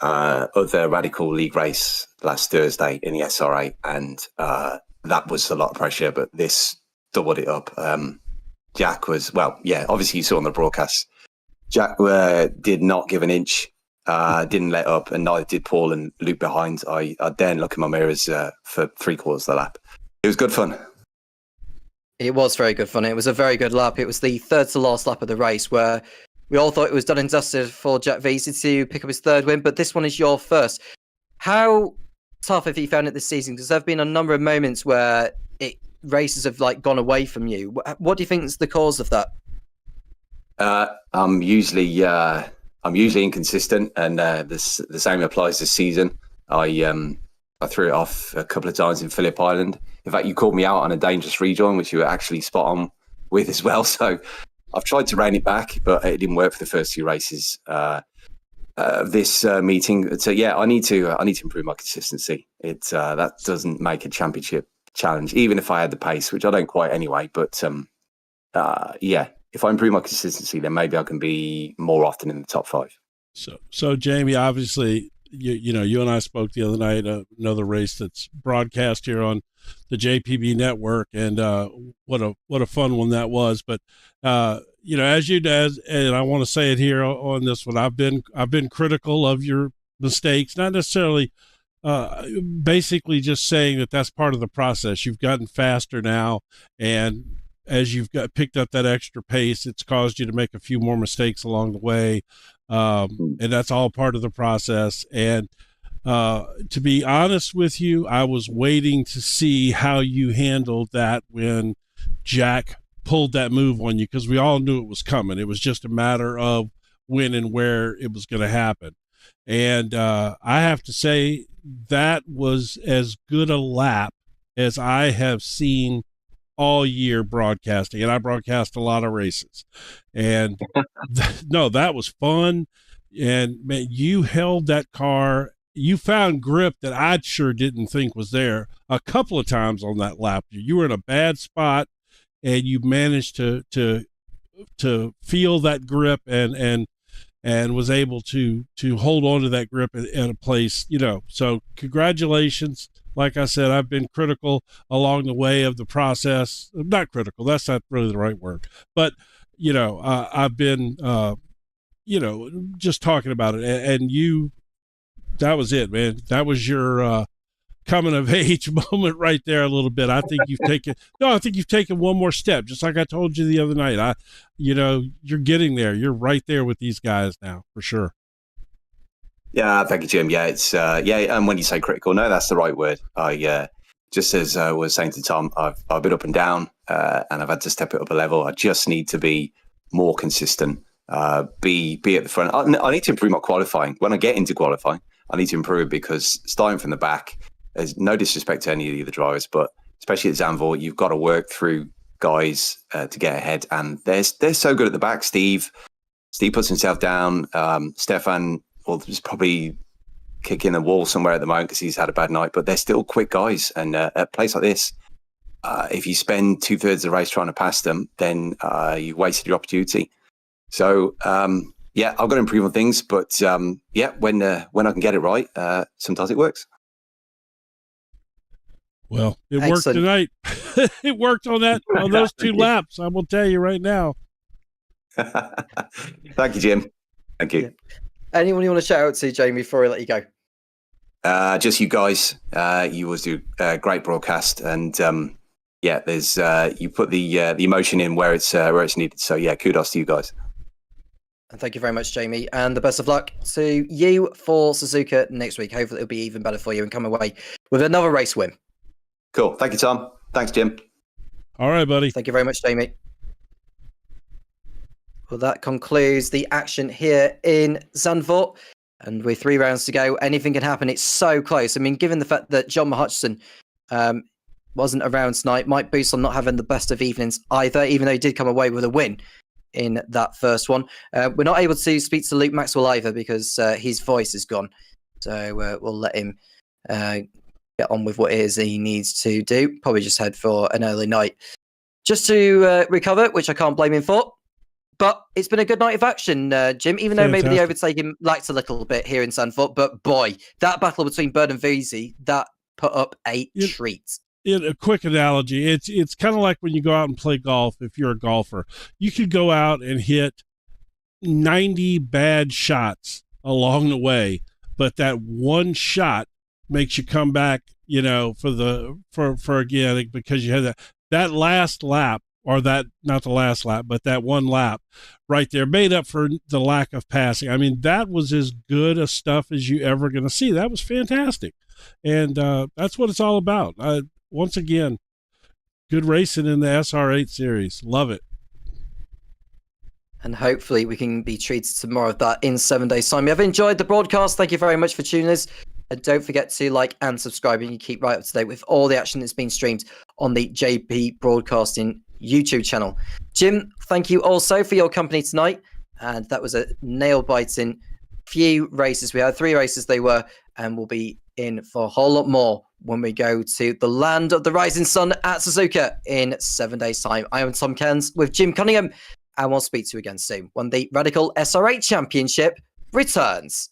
other Radical League race last Thursday in the SR8, and that was a lot of pressure, but this doubled it up. Jack was, obviously you saw on the broadcast, Jack did not give an inch, didn't let up, and neither did Paul and Luke behind. I daren't look in my mirrors for 3/4 of the lap. It was good fun. It was very good fun. It was a very good lap. It was the third to last lap of the race where we all thought it was done and dusted for Jack Veazey to pick up his 3rd win, but this one is your first. How tough have you found it this season? Because there have been a number of moments where races have gone away from you. What do you think is the cause of that? I'm usually inconsistent, and the same applies this season. I threw it off a couple of times in Phillip Island. In fact, you called me out on a dangerous rejoin, which you were actually spot on with as well. So I've tried to rein it back, but it didn't work for the first 2 races of this meeting. So yeah, I need to improve my consistency. That doesn't make a championship challenge, even if I had the pace, which I don't quite anyway. But if I improve my consistency, then maybe I can be more often in the top 5. So Jamie, obviously, you and I spoke the other night, another race that's broadcast here on the JPB network, and what a fun one that was. But and I want to say it here on this one, I've been critical of your mistakes, not necessarily basically just saying that that's part of the process. You've gotten faster now, and as you've picked up that extra pace, it's caused you to make a few more mistakes along the way. And that's all part of the process. And to be honest with you, I was waiting to see how you handled that when Jack pulled that move on you, because we all knew it was coming. It was just a matter of when and where it was going to happen. And I have to say that was as good a lap as I have seen all year broadcasting, and I broadcast a lot of races, and no, that was fun. And man, you held that car. You found grip that I sure didn't think was there a couple of times on that lap. You were in a bad spot, and you managed to feel that grip and was able to hold on to that grip in a place, So congratulations. Like I said, I've been critical along the way of the process. Not critical, that's not really the right word. But, I've been, just talking about it. And that was it, man. That was your coming of age moment right there a little bit. I think you've taken one more step, just like I told you the other night. You're getting there. You're right there with these guys now, for sure. Yeah, thank you, Jim. Yeah, it's and when you say critical, no, that's the right word. I just as I was saying to Tom, I've been up and down, and I've had to step it up a level. I just need to be more consistent. Be at the front. I need to improve my qualifying. When I get into qualifying, I need to improve, because starting from the back, there's no disrespect to any of the other drivers, but especially at Zanvoort, you've got to work through guys to get ahead, and they're so good at the back. Steve puts himself down. Stefan is probably kicking the wall somewhere at the moment because he's had a bad night, but they're still quick guys. And at a place like this, if you spend 2/3 of the race trying to pass them, then you wasted your opportunity. So I've got to improve on things, but when I can get it right, sometimes it works. Well, it worked Excellent. tonight. It worked on those 2 laps. I will tell you right now. Thank you, Jim. Thank you. Anyone you want to shout out to, Jamie, before I let you go? Just you guys. You always do a great broadcast, and there's you put the emotion in where it's needed. So yeah, kudos to you guys. And thank you very much, Jamie, and the best of luck to you for Suzuka next week. Hopefully, it'll be even better for you and come away with another race win. Cool. Thank you, Tom. Thanks, Jim. All right, buddy. Thank you very much, Jamie. Well, that concludes the action here in Zanvoort. And with 3 rounds to go, anything can happen. It's so close. I mean, given the fact that John Hutchison wasn't around tonight, Mike Boosel not having the best of evenings either, even though he did come away with a win in that first one. We're not able to speak to Luke Maxwell either because his voice is gone. So we'll let him get on with what it is he needs to do. Probably just head for an early night just to recover, which I can't blame him for. But it's been a good night of action, Jim, even though maybe the overtaking lacked a little bit here in Zanvoort. But boy, that battle between Bird and Veezy, that put up a treat. In a quick analogy, it's kind of like when you go out and play golf. If you're a golfer, you could go out and hit 90 bad shots along the way, but that one shot makes you come back, for again, because you had that last lap, or that, not the last lap, but that one lap right there made up for the lack of passing. I mean, that was as good a stuff as you ever going to see. That was fantastic. And that's what it's all about. Once again, good racing in the SR8 series. Love it. And hopefully we can be treated to more of that in 7 days' time. I've enjoyed the broadcast. Thank you very much for tuning us. And don't forget to like and subscribe, and you keep right up to date with all the action that's been streamed on the JP Broadcasting YouTube channel. Jim, thank you also for your company tonight. And that was a nail-biting few races. We had 3 races they were, and we'll be in for a whole lot more when we go to the land of the rising sun at Suzuka in 7 days' time. I am Tom Cairns with Jim Cunningham, and we'll speak to you again soon when the Radical SR8 Championship returns.